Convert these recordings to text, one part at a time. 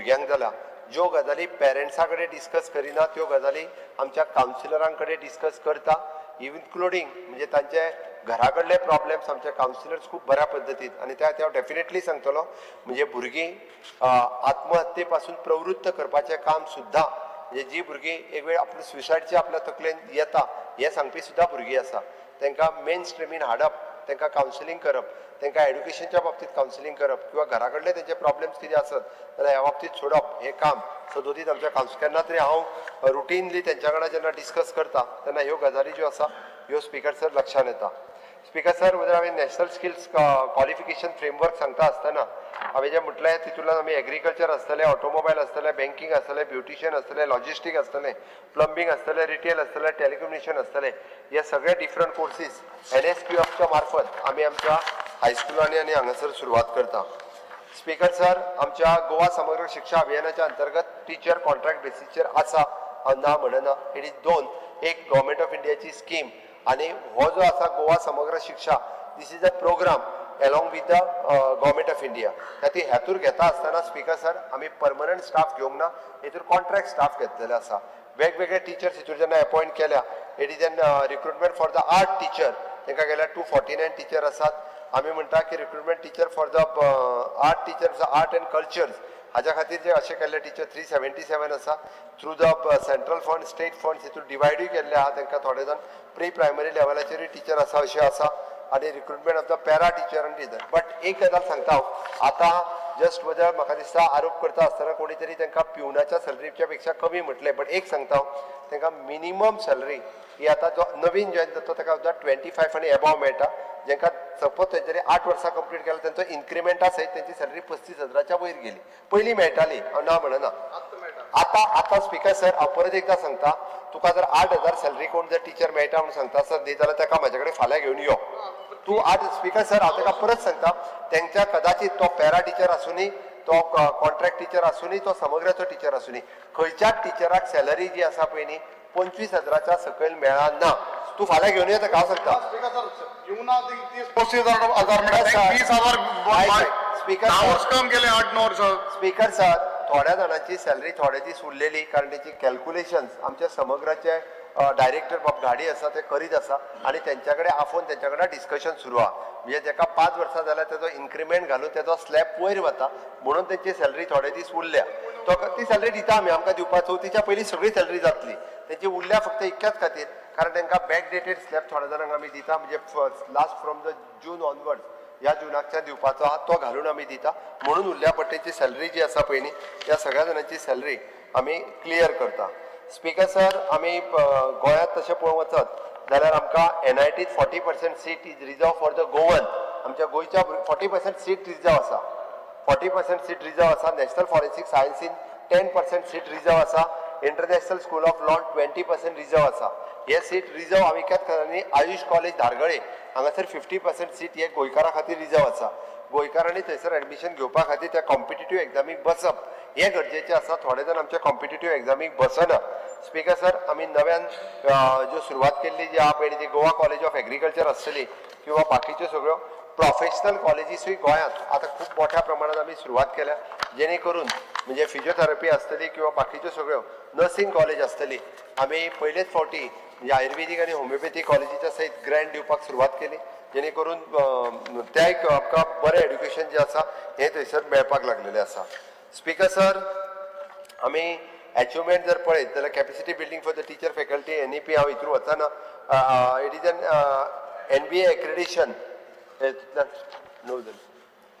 भुरग्यांक जाला ज्यो गजाली पेरंट्सा कडेन डिस्कस करिना त्यो गजाली आमच्या कावन्सिलरां कडेन डिस्कस करता इन्क्लुडींग म्हणजे तांचे घरा कडले प्रॉब्लेम्स आमचे कावन्सिलर्स खूब बऱ्या पद्दतीन आनी त्या हांव डेफिनेटली सांगतलो म्हणजे भुरगीं आत्महत्ये पासून प्रवृत्त करपाचें काम सुद्दां म्हणजे जी भुरगीं एक वेळ आपल्या सुसायडचे आपल्या तकलेन येता हे सांगपी सुद्दां भुरगीं आसा तांकां मेन स्ट्रिमीन हाडप तांकां कावन्सिलींग करप तांकां एड्युकेशनच्या बाबतींत कावन्सिलींग करप किंवा घरा कडले तेंचे प्रॉब्लेम्स कितें आसत जाल्यार ह्या बाबतींत सोडप हें काम सदोदीत आमच्या केन्ना तरी हांव रुटीनली तेंच्या वांगडा जेन्ना डिस्कस करता तेन्ना ह्यो गजाली ज्यो आसा ह्यो स्पिकर सर लक्षांत येता स्पिकर सर म्हणजे हांवें नॅशनल स्किल्स क्वॉलिफिकेशन फ्रेमवर्क सांगता आसतना हांवें जें म्हटलें तितूंतल्यान आमी एग्रीकल्चर आसतलें ऑटोमोबायल आसतलें बँकींग आसतलें ब्युटिशियन आसतलें लॉजिस्टीक आसतलें प्लंबींग आसतलें रिटेल आसतलें टेलिकम्युनिकेशन आसतलें हे सगळे डिफरंट कोर्सीस NSQFच्या मार्फत आमी आमच्या हायस्कुलांनी आनी हांगासर सुरवात करता स्पिकर सर आमच्या गोवा समग्र शिक्षा अभियानाच्या अंतर्गत टीचर कॉन्ट्रॅक्ट बेसिसचेर आसा ना म्हणना इट इज दोन एक गव्हर्मेंट ऑफ इंडियाची स्कीम आनी हो जो आसा Goa Samagra Shiksha this is a programme along with the government of India. त्याती हेतूर घेता आसतना स्पीकर सर आमी परमनंट स्टाफ घेवंक ना हेतूर कॉन्ट्रॅक्ट स्टाफ घेतलेले आसा वेगवेगळे टिचर्स हितूर जेन्ना अपॉइंट केल्या it is an recruitment for the art teacher तांकां गेल्यार 249 टीचर आसात आमी म्हणटा की recruitment teacher for the art teachers art and cultures हाच्या खातीर जे अशें केल्ले टीचर 377 आसा through the central fund state funds हितूर डिवायडूय केल्ले आहा तांकां थोडे जाण प्री प्रायमरी लेवलाचेरूय टीचर आसा अशें आसा आनी recruitment of the para teacher आनी टीचर बट एक गजाल सांगता हांव आतां जस्ट वजा म्हाका दिसता आरोप करता आसतना कोणी तरी तांकां पिवनाच्या सॅलरीच्या पेक्षा कमी म्हटलें बट एक सांगता हांव तांकां मिनिमम सॅलरी ही आतां जो नवीन जॉइन जाता ताका सुद्दां 25 आनी एबाव मेळटा जांकां सपोज थंयसरी 8 वर्सां कंप्लीट केल्या तांचो इन्क्रिमेंटा सयत तांची सॅलरी 35,000च्या वयर गेली पयलीं मेळटाली हांव ना म्हणना आतां स्पिकर सर हांव परत एकदां सांगता तुका जर 8,000 सॅलरी कोण जर टीचर मेळटा म्हणून सांगता सर न्ही जाल्यार ताका म्हाजे कडेन फाल्यां घेवन यो तूं 8 स्पिकर सर हांव ताका परत सांगता तांच्या कदाचित तो पॅरा टीचर आसुनी तो कॉन्ट्रॅक्ट टीचर आसुनी तो समग्राचो टीचर आसुनी खंयच्याच टिचराक सॅलरी जी आसा पळय न्ही 25,000च्या सकयल मेळना तू फाल्यां घेवन येता हांव सांगता स्पिकर सर थोड्या जाणांची सॅलरी थोडे दीस उरलेली कारण तेची कॅल्क्युलेशन्स आमच्या समग्राचे डायरेक्टर बाब गाडी आसा ते करीत आसा आनी तेंच्या कडेन आफोवन तेंच्या कडेन डिस्कशन सुरू आहा म्हणजे ताका 5 वर्सां जाल्यार तेजो इन्क्रिमेंट घालून तेजो स्लॅब वयर वता म्हणून तेंची सॅलरी थोडे दीस उरल्या तो ती सॅलरी दिता आमी आमकां दिवपाक चवथीच्या पयलीं सगळी सॅलरी जातली तेंची उरल्या फक्त इतक्याच खातीर कारण तांकां बॅक डेटेड स्लॅब थोड्या जाणांक आमी दिता म्हणजे last from the June onwards ह्या जुनाकच्या दिवपाचो आहा तो घालून आमी दिता म्हणून उरल्या पट्टेची सॅलरी जी आसा पळय न्ही त्या सगळ्या जाणांची सॅलरी आमी क्लियर करता स्पिकर सर आमी गोंयांत तशें पळोवंक वचत जाल्यार आमकां NITत 40% seat is reserve for the Goan आमच्या गोंयच्या 40% सीट रिजर्व आसा 40% सीट रिजर्व आसा नॅशनल फॉरेन्सीक सायन्सीन 10% सीट रिजर्व आसा international school of lawn 20% reserve आसा हे सीट रिजर्व आमी केत कारणांनी आयुष कॉलेज धारगळे हांगासर 50% सीट हे गोंयकारां खातीर रिजर्व आसा गोंयकारांनी थंयसर एडमिशन घेवपा खातीर त्या कॉम्पिटिटीव एग्जामीक बसप हे गरजेचें आसा थोडे जाण आमच्या कॉम्पिटिटीव एग्जामीक बसना स्पिकर सर आमी नव्यान ज्यो सुरवात केल्ली जी आहा पळय ती गोवा कॉलेज ऑफ एग्रीकल्चर आसतली किंवा बाकीच्यो सगळ्यो प्रोफेशनल कॉलेजीसूय गोंयांत आतां खूब मोठ्या प्रमाणात आमी सुरवात केल्या जेणे करून म्हणजे फिजिओथेरपी आसतली किंवा बाकीच्यो सगळ्यो नर्सींग कॉलेज आसतली आमी पयलेच फावटी म्हणजे आयुर्वेदीक आनी होमिओपॅथी कॉलेजीच्या सयत ग्रँड दिवपाक सुरवात केली जेणे करून त्या एक आमकां बरें एड्युकेशन जें आसा हें थंयसर मेळपाक लागलेलें आसा स्पिकर सर आमी अचिवमेंट जर पळयत जाल्यार capacity building for the teacher faculty NEP हांव हितूर वचना it is an NBA accreditation नो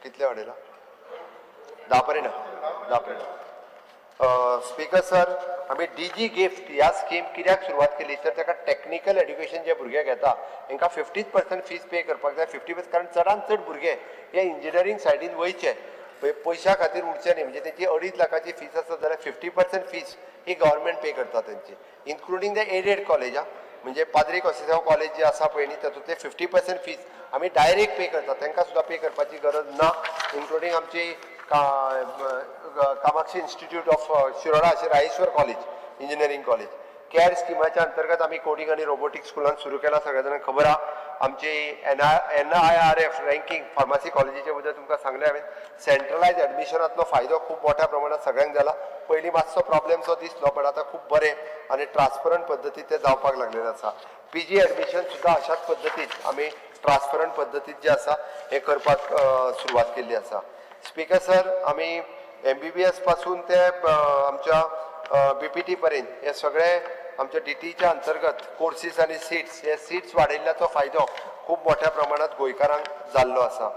कितले वाडयला 10 पर्यंत स्पिकर सर आमी DG गिफ्ट ह्या स्कीम कित्याक सुरवात केली तर ताका टॅक्निकल एड्युकेशन जे भुरगे घेता तांकां 50% फीज पे करपाक जाय 50% कारण चडांत चड भुरगे हे इंजिनियरींग सायडीन वयचे पयशा खातीर उरचे न्ही म्हणजे तेची 2.5 लाखाची फीज आसत जाल्यार 50% फीज ही गव्हर्मेंट पे करता तेंची इन्क्लुडींग द एडेड कॉलेज म्हणजे पाद्री कोसेसांव कॉलेज जे आसा पळय न्ही तातूंतले 50% फीज आमी डायरेक्ट पे करता तांकां सुद्दां पे करपाची गरज ना इन्क्लुडींग आमची कामाक्षी इन्स्टिट्यूट ऑफ शिरोडा अशें रायेश्वर कॉलेज इंजिनियरींग कॉलेज कॅर स्किमाच्या अंतर्गत आम्ही कोडिंग आणि रोबोटिक्स स्कुलान सुरू केला. सगळ्या जाणांक खबर आहा. आमची NIRF रँकिंग फार्मसी कॉलेजीच्या बद्दल तुमकां सांगलें हांवें. सेंट्रलायज एडमिशनांतलो फायदो खूब मोठ्या प्रमाणात सगळ्यांक जाला. पयलीं मातसो प्रॉब्लेम सो दिसलो, पण आतां खूब बरें आनी ट्रान्सपरंट पद्दतीन ते जावपाक लागलेलें आसा. PG एडमिशन सुद्दां अशाच पद्दतीन आमी ट्रान्सपरंट पद्दतीन जे आसा हे करपाक सुरवात केल्ली आसा. स्पीकर सर, आमी MBBS पासून ते आमच्या BPT पर्यंत हे सगळे आमच्या DTच्या अंतर्गत कोर्सीस आणि सीट्स हे सीट्स वाडयल्ल्याचो फायदो खूब मोठ्या प्रमाणात गोंयकारांक जाल्लो आसा.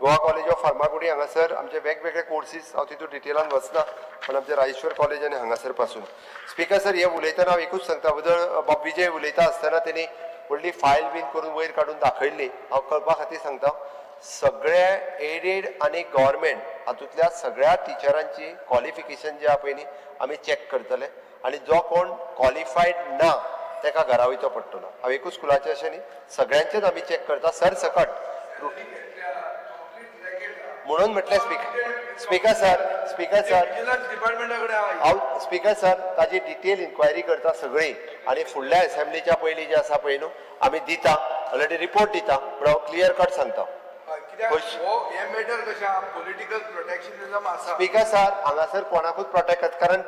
गोवा कॉलेज ऑफ फार्मागुडी हांगासर आमचे वेगवेगळे कोर्सीस हांव तितून डिटेलान वचना, पण आमचे राजेश्वर कॉलेज आनी हांगासर पासून. स्पीकर सर, हे उलयतना हांव एकूच सांगता, बद्दल विजय उलयता आसतना तेणी व्हडली फायल बीन करून वयर काडून दाखयल्ली. हांव कळपा खातीर सांगता, सगळे एडेड आणि गव्हर्मेंट हातूंतल्या सगळ्या टिचरांची क्वॉलिफिकेशन जे आहा पळय न्ही आमी चॅक करतले, आणि जो कोण क्वॉलिफायड ना ताका घरा वयचो पडटलो. हांव एकूच स्कुलाचें अशें न्ही, सगळ्यांचेच आमी चॅक करता सरसकट. म्हणून म्हटलें स्पीकर सर ताजी डिटेल इन्क्वायरी करता सगळी, आणि फुडल्या असेंब्लीच्या पयलीं जे आसा पळय न्हू आमी दिता, ऑलरेडी रिपोर्ट दिता, पण हांव क्लियर कट सांगता. स्पीकर सर, हांगासर कोणाकूच प्रोटेक्ट करता, कारण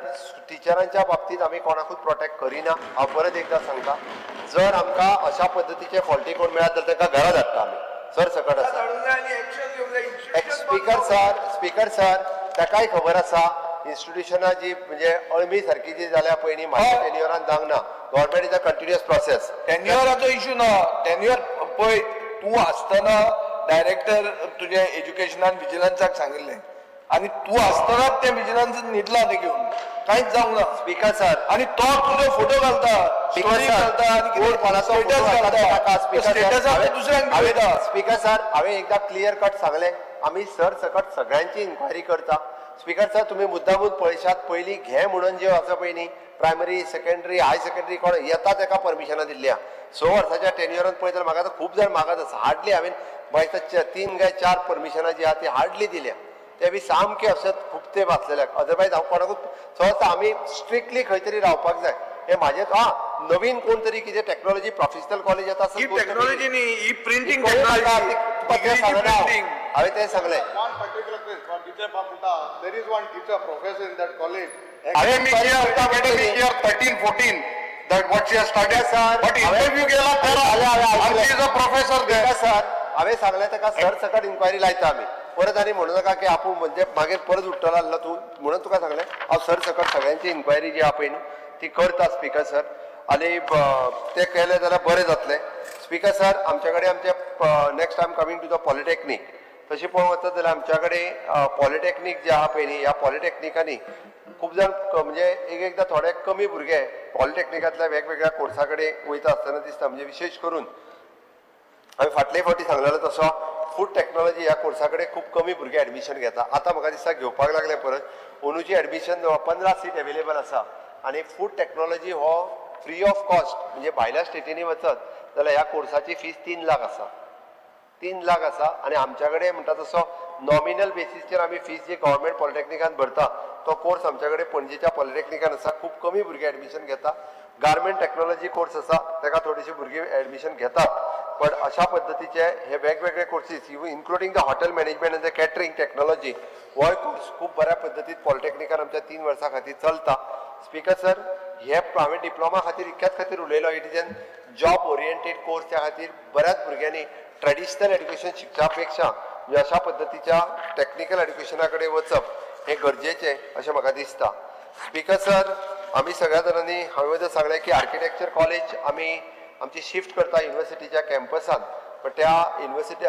टिचरांच्या बाबतींत आमी कोणाकूच प्रोटेक्ट करिना. हांव परत एकदां सांगता, जर आमकां अशा पद्दतीचे फॉल्टी कोण मेळत जाल्यार तांकां घरा धाडटा आमी, सरसकट आसा. स्पीकर सर, ताकाय खबर आसा इन्स्टिट्यूशनां जी म्हणजे अळमी सारखी जी जाल्या पळय न्ही म्हाज्या टेन्युअरान जावंक ना. Government is a continuous process. टेन्युअराचो इश्यू ना. टेन्युअर पळय, तूं आसतना डायरेक्टर तुझे एज्युकेशनान विजिलन्साक सांगिल्लें, आणि तूं आसतनाच ते विजिलन्स न्हिदला ते घेवन, कांयच जावंक ना. स्पीकर सर, आणि तो तुजो फोटो घालता, स्टोरी घालता, आणि दुसऱ्यांक दाखयता. स्पीकर सर, हांवें एकदां क्लियर कट सांगलें, आमी सरसकट सगळ्यांची इन्क्वायरी करता. स्पीकर सर, तुमी मुद्दामून पळयशात, पयलीं घे म्हणून जे आसा पळय न्ही प्रायमरी, सेकंडरी, हाय सेकंडरी कोण येता ताका परमिशनां दिल्ल्या. 6 वर्साच्या टेन्युअरान पळयत जाल्यार म्हाका आतां खूब जाण मागत आसा. हार्डली हांवें म्हाका 3 काय 4 परमिशनां जी आहा ती हार्डली दिल्या. ते बी सामके अशें खूब तेंप आसलेल्याक. अदरवायज हांव कोणाकूच सहसा आमी स्ट्रिक्टली खंय तरी रावपाक जाय. हे म्हाजे नवीन कोण तरी कितें टेक्नॉलॉजी प्रोफेशनल कॉलेज येता टेक्नॉलॉजी न्ही, ही प्रिंटिंग हांवें तें सांगलें. There is one teacher, professor in that college. I am here 13-14 that what she has studied, but interview गेला तर she is a professor there. Sir, हांवें सांगलें ताका सरसकट इन्क्वायरी लायता आमी. परत आनी म्हणू नका की आपूण म्हणजे मागीर परत उठ्ठलो आसलो तूं, म्हणून तुका सांगलें हांव सरसकट सगळ्यांची इन्क्वायरी जी आहा पळय न्हू ती करता. स्पीकर सर, आणि ते केलें जाल्यार बरें जातलें. स्पीकर सर, आमचे कडेन आमचे next time coming to the polytechnic, तशी पळोवंक वचत जाल्यार आमच्या कडेन पॉलिटेक्नीक जे आहा पळय न्ही, ह्या पॉलिटेक्निकांनी खूब जाण म्हणजे एकदां थोडे कमी भुरगे पॉलिटेक्निकांतल्या वेगवेगळ्या कोर्सा कडेन वयता आसतना दिसता. म्हणजे विशेश करून हांवें फाटले फावटी सांगलेलो तसो फूड टेक्नॉलॉजी ह्या कोर्सा कडेन खूब कमी भुरगे एडमिशन घेता. आतां म्हाका दिसता घेवपाक लागले परत. अंदूची एडमिशन 15 सीट अवेलेबल आसा, आणि फूड टेक्नॉलॉजी हो फ्री ऑफ कॉस्ट, म्हणजे भायल्या स्टेटींनी वचत जाल्यार ह्या कोर्साची फीस 3 लाख आसा. 3 लाख आसा, आणि आमच्या कडेन म्हणटा तसो नॉमिनल बेसिसचेर आमी फीस जी गव्हर्मेंट पॉलिटेक्निकान भरता तो कोर्स आमच्या कडेन पणजेच्या पॉलिटेक्निकान आसा. खूब कमी भुरगे एडमिशन घेता. गार्मेंट टेक्नॉलॉजी कोर्स आसा ताका थोडीशी भुरगीं एडमिशन घेतात, पण अशा पद्दतीचे हे वेगवेगळे courses including the hotel management end the catering technology हो कोर्स खूब बऱ्या पद्दतीन पॉलिटेक्निकान आमच्या 3 वर्सां खातीर चलता. स्पीकर सर, हे हांवें डिप्लोमा खातीर इतक्याच खातीर उलयलो, it is N job oriented course. त्या खातीर बऱ्याच भुरग्यांनी ट्रेडिशनल एड्युकेशन शिकच्या पेक्षा म्हणजे अशा पद्दतीच्या टेक्निकल एड्युकेशना कडेन वचप हे गरजेचें अशें म्हाका दिसता. स्पीकर सर, आमी सगळ्या जाणांनी हांवें सांगलें की आर्किटेक्चर कॉलेज आमी आमची शिफ्ट करता युनिवर्सिटीच्या कॅम्पसात, पण त्या युनिवर्सिटी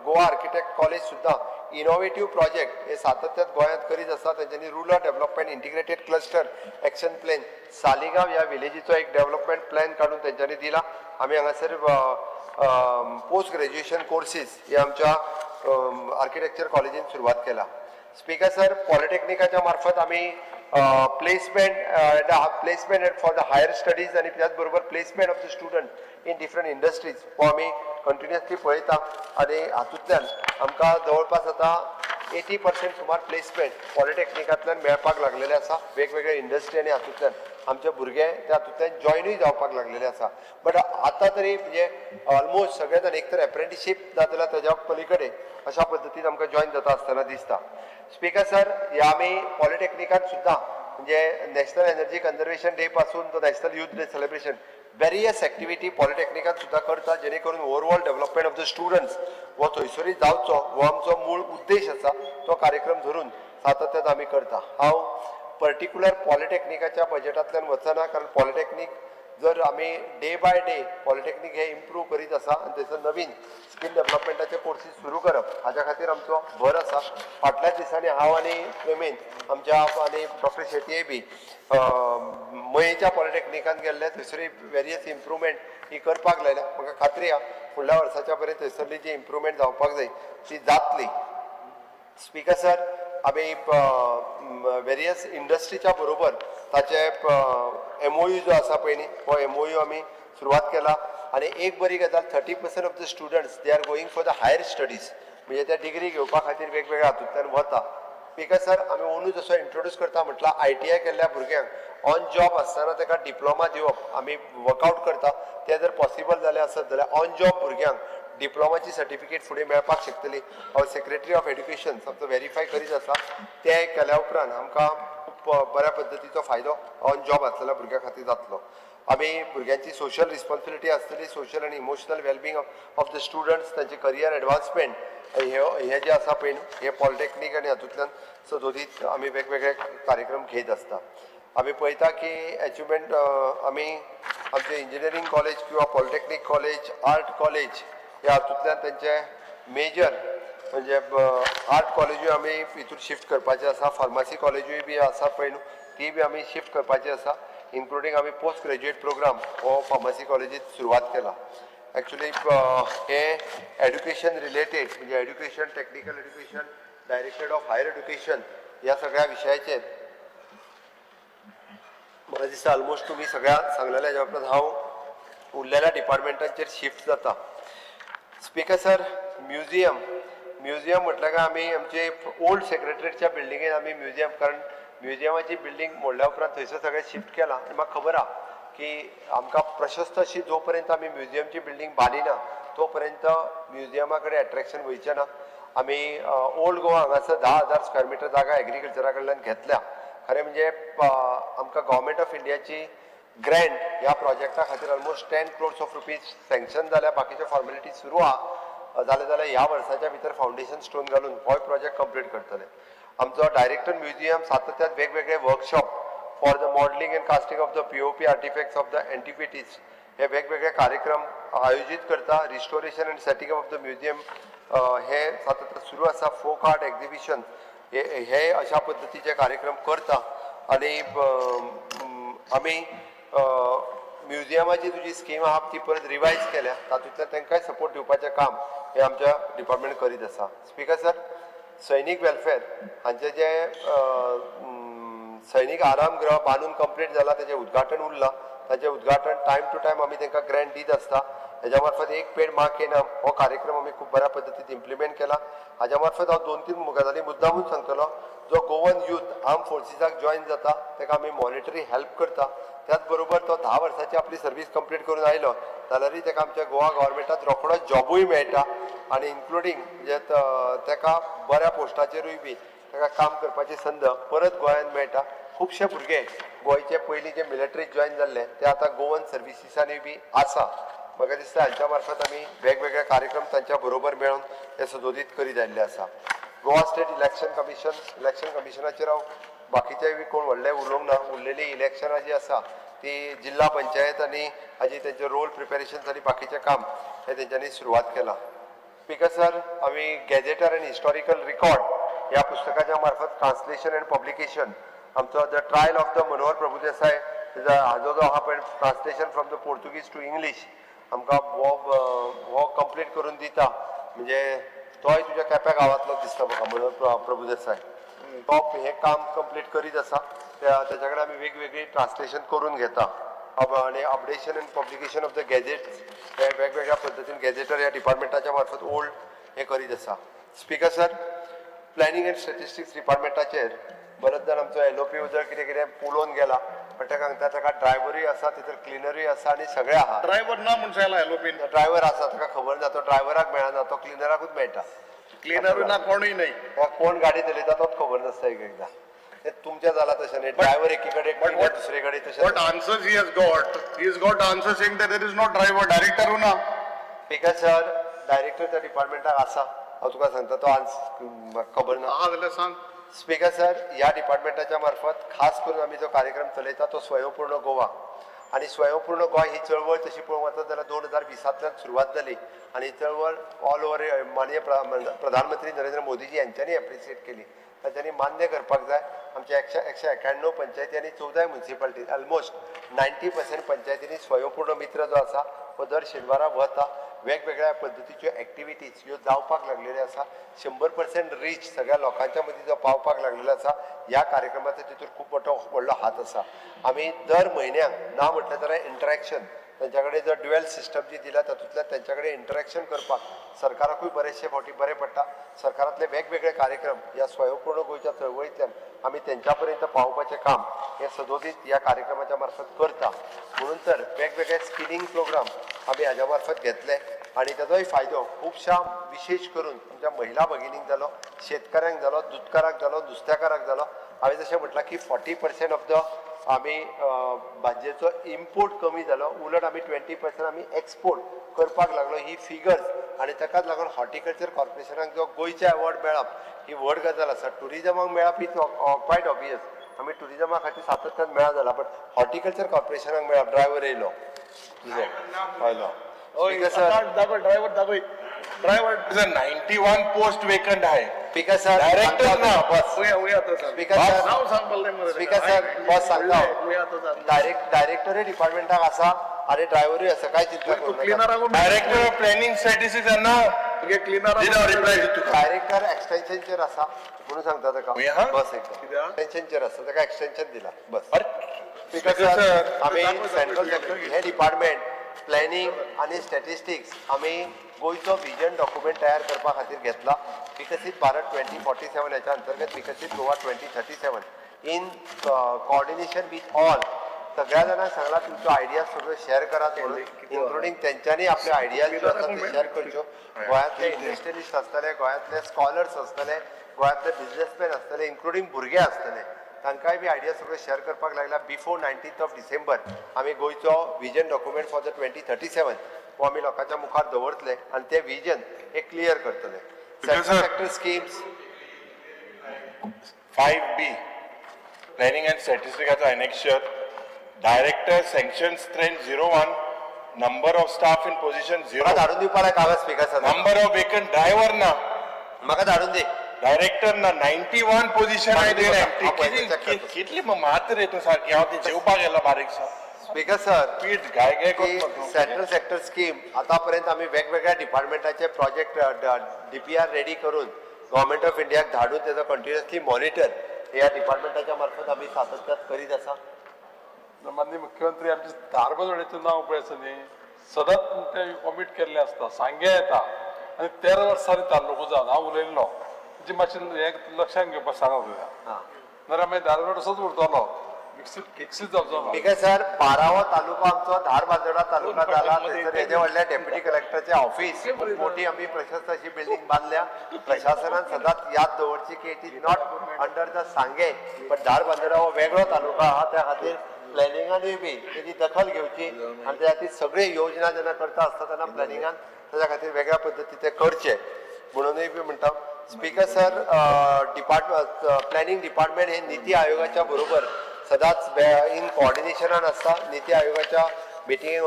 गोवा आर्किटेक्ट कॉलेज सुद्दां इनोवेटिव्ह प्रोजेक्ट हे सातत्यात गोंयांत करीत आसा. तेंच्यांनी rural development integrated cluster action plan Saligao ह्या विलेजीचो एक डेव्हलपमेंट प्लॅन काडून तेंच्यांनी दिला. आमी हांगासर पोस्ट ग्रॅज्युएशन कोर्सीस हे आमच्या आर्किटेक्चर कॉलेजीन सुरवात केला. स्पीकर सर, पॉलिटेक्निकाच्या मार्फत आमी placement for the higher studies आणि त्याच बरोबर placement of the student in different industries हो आमी कंटिन्युअसली पळयता, आणि हातूंतल्यान आमकां जवळपास आता 80% सुमार प्लेसमेंट पॉलिटेक्निकांतल्यान मेळपाक लागलेले आसा. वेगवेगळे इंडस्ट्री आनी हातूंतल्यान आमचे भुरगे त्या हातूंतल्यान जॉयनूय जावपाक लागलेले आसा. बट आतां तरी म्हणजे ऑलमोस्ट सगळे जाण एक तर एप्रेंटिसशीप जाल्यार तेज्या पलीकडे अशा पद्दतीन आमकां जॉयन जाता आसतना दिसता. स्पीकर सर, ह्या आमी पॉलिटेक्निकांत सुद्दां म्हणजे नॅशनल एनर्जी कन्जर्वेशन डे पासून तो national youth day celebration various activity पॉलिटेक्निकांत सुद्दां करता, जेणे करून overall development of the students हो थंयसरूय जावचो हो आमचो मूळ उद्देश आसा. तो कार्यक्रम धरून सातत्यान आमी करता. हांव पर्टिक्युलर पॉलिटेक्निकाच्या बजेटांतल्यान वचना, कारण पॉलिटेक्निक जर आमी डे बाय डे पॉलिटेक्निक हे इम्प्रूव करीत आसा आनी थंयसर नवीन स्कील डेव्हलपमेंटाचे कोर्सीस सुरू करप हाच्या खातीर आमचो भर आसा. फाटल्याच दिसांनी हांव आनी प्रेमेन आमच्या आनी डॉक्टर शेटये बी मयेच्या पॉलिटेक्निकान गेल्ले, थंयसरूय वेरियस इम्प्रुवमेंट ही करपाक लायल्या. म्हाका खात्री आहा फुडल्या वर्साच्या पर्यंत थंयसरली जी इम्प्रुवमेंट जावपाक जाय ती जातली. स्पीकर सर, आमी वेरियस इंडस्ट्रीच्या बरोबर ताचे MOU जो आसा पळय न्ही, हो MOU आमी सुरवात केला. आनी एक बरी गजाल 30% of the students they are going for the higher studies, म्हणजे त्या डिग्री घेवपा खातीर वेगवेगळ्या हातूंतल्यान वता. स्पीकर सर, आमी अंदू जसो इंट्रोड्यूस करता म्हटला ITI केल्ल्या भुरग्यांक ऑन जॉब आसतना ताका डिप्लोमा दिवप आमी वर्कआउट करता. ते जर पॉसिबल जालें आसत जाल्यार ऑन जॉब भुरग्यांक डिप्लोमाची सर्टिफिकेट फुडें मेळपाक शकतली. हांव सेक्रेटरी ऑफ एड्युकेशन आमचो व्हेरीफाय करीत आसा. ते केल्या उपरांत आमकां खूब बऱ्या पद्दतीचो फायदो ऑन जॉब आसलेल्या भुरग्यां खातीर जातलो. आमी भुरग्यांची सोशल रिस्पॉन्सिबिलिटी आसतली, सोशल आनी emotional wellbeing of the students, तांचे करियर एडवान्समेंट हे जे आसा पळय हे पॉलिटेक्नीक आनी हातूंतल्यान सदोदीत आमी वेगवेगळे कार्यक्रम घेत आसता. आमी पळयता की अचिवमेंट आमी आमचे इंजिनियरींग कॉलेज किंवा पॉलिटेक्नीक कॉलेज, आर्ट कॉलेज ह्या हातूंतल्यान तेंचे मेजर म्हणजे आर्ट कॉलेजूय आमी हितून शिफ्ट करपाचें आसा. फार्मासी कॉलेजूय बी आसा पळय न्हू, ती बी आमी शिफ्ट करपाची आसा. इन्क्लुडींग आमी पोस्ट ग्रॅज्युएट प्रोग्राम हो फार्मासी कॉलेजीत सुरवात केला. एक्चुली हे एड्युकेशन रिलेटेड म्हणजे education, technical education, directorate of higher education ह्या सगळ्या विशयाचेर म्हाका दिसता ऑलमोस्ट तुमी सगळ्या सांगलेल्या हेच्या उपरांत हांव उरलेल्या डिपार्टमेंटांचेर शिफ्ट जाता. स्पीकर सर, म्युझियम म्हटल्यार काय आमी आमचे ओल्ड सेक्रेटरीच्या बिल्डिंगेन आमी म्युझियम, कारण म्युझियमाची बिल्डींग मोडल्या उपरांत थंयसर सगळें शिफ्ट केलां. आनी म्हाका खबर आहा की आमकां प्रशस्त अशी जो पर्यंत आमी म्युझियमची बिल्डींग बांदिना तो पर्यंत म्युझियमा कडेन एट्रॅक्शन वयचें ना. आमी ओल्ड गोवा हांगासर 10,000 स्क्वेअर मिटर जागा एग्रीकल्चरा कडल्यान घेतल्या. खरें म्हणजे आमकां गव्हर्मेंट ऑफ इंडियाची ग्रँट ह्या प्रोजेक्टा खातीर almost 10 crores of rupees sanction जाल्या. बाकीचे फॉर्मेलिटी सुरू आहा. जाल्यार ह्या वर्साच्या भितर फावंडेशन स्टोन घालून हो प्रोजेक्ट कंप्लीट करतले. आमचो डायरेक्टर म्युझियम सातत्यान वेगवेगळे workshop for the modelling end casting of the POP artefacts of the antiquities हे वेगवेगळे कार्यक्रम आयोजीत करता. Restoration end setting of the museum हे सातत्यान सुरू आसा. फोक आर्ट एक्झिबिशन हे अशा पद्दतीचे कार्यक्रम करता. आनी आमी म्युझियमाची तुजी स्कीम आहा ती परत रिवायज केल्या, तातूंतल्यान तांकांय सपोर्ट दिवपाचें काम हे आमच्या डिपार्टमेंट करीत आसा. स्पीकर सर, सैनीक वेलफेअर हांचे जे सैनीक आरामगृह बांदून कंप्लीट जाला, तेजें उद्घाटन उरलां. ताचें उद्घाटन टायम टू टायम आमी तांकां ग्रँट दीत आसता. हेज्या मार्फत एक पेड मां के नाम हो कार्यक्रम आमी खूब बऱ्या पद्दतीन इम्प्लिमेंट केला. हाज्या मार्फत हांव 2-3 गजाली मुद्दामून सांगतलो. जो गोवन यूथ आर्म फोर्सिसाक जॉयन जाता ताका आमी मॉनिटरी हेल्प करता. त्याच बरोबर तो 10 वर्साची आपली सर्वीस कंप्लीट करून आयलो जाल्यारूय ताका आमच्या गोवा गव्हर्मेंटात रोखडोच जॉबूय मेळटा. आनी इन्क्लुडींग म्हणजे ताका बऱ्या पोस्टाचेरूय बी ताका काम करपाची संद परत गोंयांत मेळटा. खुबशे भुरगे गोंयचे पयलीं जे मिलिटरीत जॉयन जाल्ले ते आतां गोवन सर्विसीसांनी बी आसा. म्हाका दिसता हांच्या मार्फत आमी वेगवेगळे कार्यक्रम तांच्या बरोबर मेळून हे सदोदीत करीत आयिल्ले आसा. गोवा स्टेट इलेक्शन कमिशनाचेर हांव बाकीचे बी कोण व्हडले उलोवंक ना. उरलेली इलेक्शनां जी आसा ती जिल्हा पंचायत आनी हाजी तेंचे रोल प्रिपेरेशन आनी बाकीचें काम हे तेंच्यांनी सुरवात केला. स्पीकर सर, आमी गॅजेटर एंड हिस्टॉरिकल रिकॉर्ड ह्या पुस्तकाच्या मार्फत ट्रान्सलेशन एंड पब्लिकेशन आमचो the trial of the Manohar Prabhudesai हाजो जो आहा पळय translation from the Portuguese to English आमकां हो कंप्लीट करून दिता. म्हणजे तोय तुज्या केप्या गांवांतलो दिसता म्हाका मनोहर प्रभुदेसाय. तो हे काम कंप्लीट करीत आसा. त्याच्या कडेन आमी वेगवेगळी ट्रान्सलेशन करून घेता. आणि updation end publication of the gadgets हे वेगवेगळ्या पद्दतीन गॅजेटर ह्या डिपार्टमेंटाच्या मार्फत ओल्ड हे करीत आसा. Speaker sir, planning and statistics डिपार्टमेंटाचेर बरेच जाण आमचो एलओपी उदक कितें कितें पळोवन गेला पण ताका सांगता ताका ड्रायव्हरूय आसा तितर क्लिनरूय आसा आनी सगळें आहा ड्रायव्हर ना म्हणून सांगला एलोपीन ड्रायव्हर आसा ताका खबर ना तो ड्रायव्हराक मेळना तो क्लिनराकूच मेळटा क्लिनर ना कोणूय नाही ताका कोण गाडी चलयता तोच खबर नासता एक एकदां तें तुमचें जालां तशें न्ही ड्रायव्हर एकी कडेन but cleaner what- दुसरे कडेन what तशें answers he has got answer saying that there is no driver director ना स्पीकर सर डायरेक्टर त्या डिपार्टमेंटाक आसा हांव तुका सांगता तो म्हाका खबर ना हा जाल्यार सांग स्पीकर सर ह्या डिपार्टमेंटाच्या मार्फत खास करून आमी जो कार्यक्रम चलयता तो स्वयंपूर्ण गोवा आणि स्वयंपूर्ण गोवा ही चळवळ तशी पळोवंक वचत जाल्यार 2020 सुरवात जाली आणि ही चळवळ ऑल ओव्हर माननीय प्रधानमंत्री नरेंद्र मोदीजी यांच्यानी एप्रिशिएट केली तांच्यांनी मान्य करपाक जाय आमच्या 191 पंचायती आणि 14 म्युन्सिपालिटी ऑलमोस्ट 90% पंचायतींनी स्वयंपूर्ण मित्र जो आसा हो दर शेनवारा वता वेगवेगळ्या पद्धतीच्यो एक्टिविटीज ह्यो जावपाक लागलेल्यो आसा 100% रीच सगळ्या लोकांच्या मदीं जो पावपाक लागलेलो आसा ह्या कार्यक्रमाचो तितूर खूब व्हडलो हात आसा आमी दर म्हयन्याक ना म्हटलें जाल्यार इंटरॅक्शन त्यांच्या कडेन जो ड्युएल सिस्टम जी दिला तातूंतल्यान त्यांच्या कडेन इंटरॅक्शन करपाक सरकाराकूय बरेचशे फावटी बरें पडटा सरकारांतले वेगवेगळे कार्यक्रम ह्या स्वयंपूर्ण गोंयच्या चळवळींतल्यान आमी तेंच्या पर्यंत पावोवपाचें काम हे सदोदीत ह्या कार्यक्रमाच्या मार्फत करता म्हणून तर वेगवेगळे स्किलिंग प्रोग्राम आमी हाज्या मार्फत घेतले आणि ताजोय फायदो खुबशा विशेष करून आमच्या महिला भगिनींक जालो शेतकाऱ्यांक जालो दुधकाराक जालो नुस्तेकाराक जालो हांवें जशें म्हटलां की 40% ऑफ द आमी भाजयेचो इम्पोर्ट कमी जालो उलट आमी 20% आमी एक्सपोर्ट करपाक लागलो ही फिगर्स आणि ताकाच लागून हॉर्टिकल्चर कॉर्पोरेशनाक जो गोंयचे अवॉर्ड मेळप ही व्हड गजाल आसा टुरिजमाक मेळप ही क्वायट ऑबियस आमी टुरिजमा खातीर सातत्यान मेळा जाला बट हॉर्टिकल्चर कॉर्पोरेशनाक मेळप ड्रायव्हर येयलो हयलो ड्रायव्हर 91 पोस्ट वेकंट आहे स्पीकर सर डायरेक्टर ना बस स्पीकर सर नाव सांग पडलें स्पीकर सर बस सांगता डायरेक्टरे डिपार्टमेंटाक आसा आणि ड्रायव्हरूय आसा काय चिंता करू नका cleaner director of planning statistics ना क्लिनर रिप्लाय दितो डायरेक्टर एक्सटेन्शनचेर आसा म्हणून सांगता वया? ताका बस एकदा एक्सटेन्शनचेर आसा ताका एक्सटेन्शन दिला बस अरे स्पीकर सर आमी सेंट्रल सेक्टर हे डिपार्टमेंट प्लॅनिंग आणि स्टॅटिस्टिक्स आमी गोंयचो विजन डॉक्युमेंट तयार करपा खातीर घेतला विकसीत भारत 2047 ह्याच्या अंतर्गत विकसीत Goa 2037 in coordination with all सगळ्या जाणांक सांगला तुमच्यो आयडिया सगळ्यो शेअर करात म्हणून इन्क्लुडींग तेंच्यांनी आपल्यो आयडियाज ज्यो आसा त्यो शेअर करच्यो गोंयांतले इंडस्ट्रियलिस्ट आसतले गोंयांतले स्कॉलर्स आसतले गोंयांतले बिझनेसमॅन आसतले इन्क्लुडींग भुरगे आसतले तांकांय बी आयडिया सगळ्यो शेअर करपाक लागला बिफोर 19th डिसेंबर आमी गोंयचो विजन डॉक्युमेंट फॉर द 2037 हो आमी लोकांच्या मुखार दवरतले आनी ते विजन हे क्लियर करतले sector schemes 5B planning and स्टॅटिस्टिक्साचो annexure director sanction strength 01 number of staff in position 0 म्हाका धाडून दिवपा लायक कागज speaker sir number of vacant driver ना म्हाका धाडून दी डायरेक्टर ना 91 पोझिशन आहे आपण check करतो. कितली मात रे तू सारखी हांव ते जेवपाक गेला बारीकसा स्पीकर सर पीठ गाय गाय सेंट्रल सेक्टर स्कीम आतापर्यंत आम्ही वेगवेगळ्या डिपार्टमेंटाचे प्रोजेक्ट DPR रेडी करून गव्हर्नमेंट ऑफ इंडियाक धाडून त्याचा कंटिन्युअसली मॉनिटर या डिपार्टमेंटाच्या मार्फत आम्ही सातत्यात करीत आसा माननीय मुख्यमंत्री आमचे धारबाजोडेचें नांव पळय आसा न्ही सदांच ते कॉमीट केल्लें आसता सांगे येता आनी 13 वर्सांनी तालुको जावन हांव उलयल्लो म्हणजे मातशें हें लक्षांत घेवपाक सांगप जाय नाल्यार मागीर धारबाजोड असोच उरतलो विकसीत जावचो ना ठीक आहे सर 12वा तालुको आमचो धारबांदोडा तालुका जाला थंयसर हेजे व्हडले डेप्युटी कलेक्टरचे ऑफिस खूब मोठी आम्ही प्रशस्त अशी बिल्डिंग बांधल्या प्रशासनान सदांच याद दवरची की it is not under the सांगे बट धारबांदोडा हो वेगळो तालुका आहा त्या खातीर प्लॅनिंगानूय बी तेजी दखल घेवची आनी त्या खातीर सगळे योजना जेन्ना करता आसता तेन्ना प्लॅनिंगान त्याच्या खातीर वेगळ्या पद्दतीन ते करचे म्हणूनय बी म्हणटा स्पीकर सर प्लॅनिंग डिपार्टमेंट हे नीती आयोगाच्या बरोबर सदांच इन कोऑर्डिनेशनान आसता नीती आयोगाच्या मिटिंगेक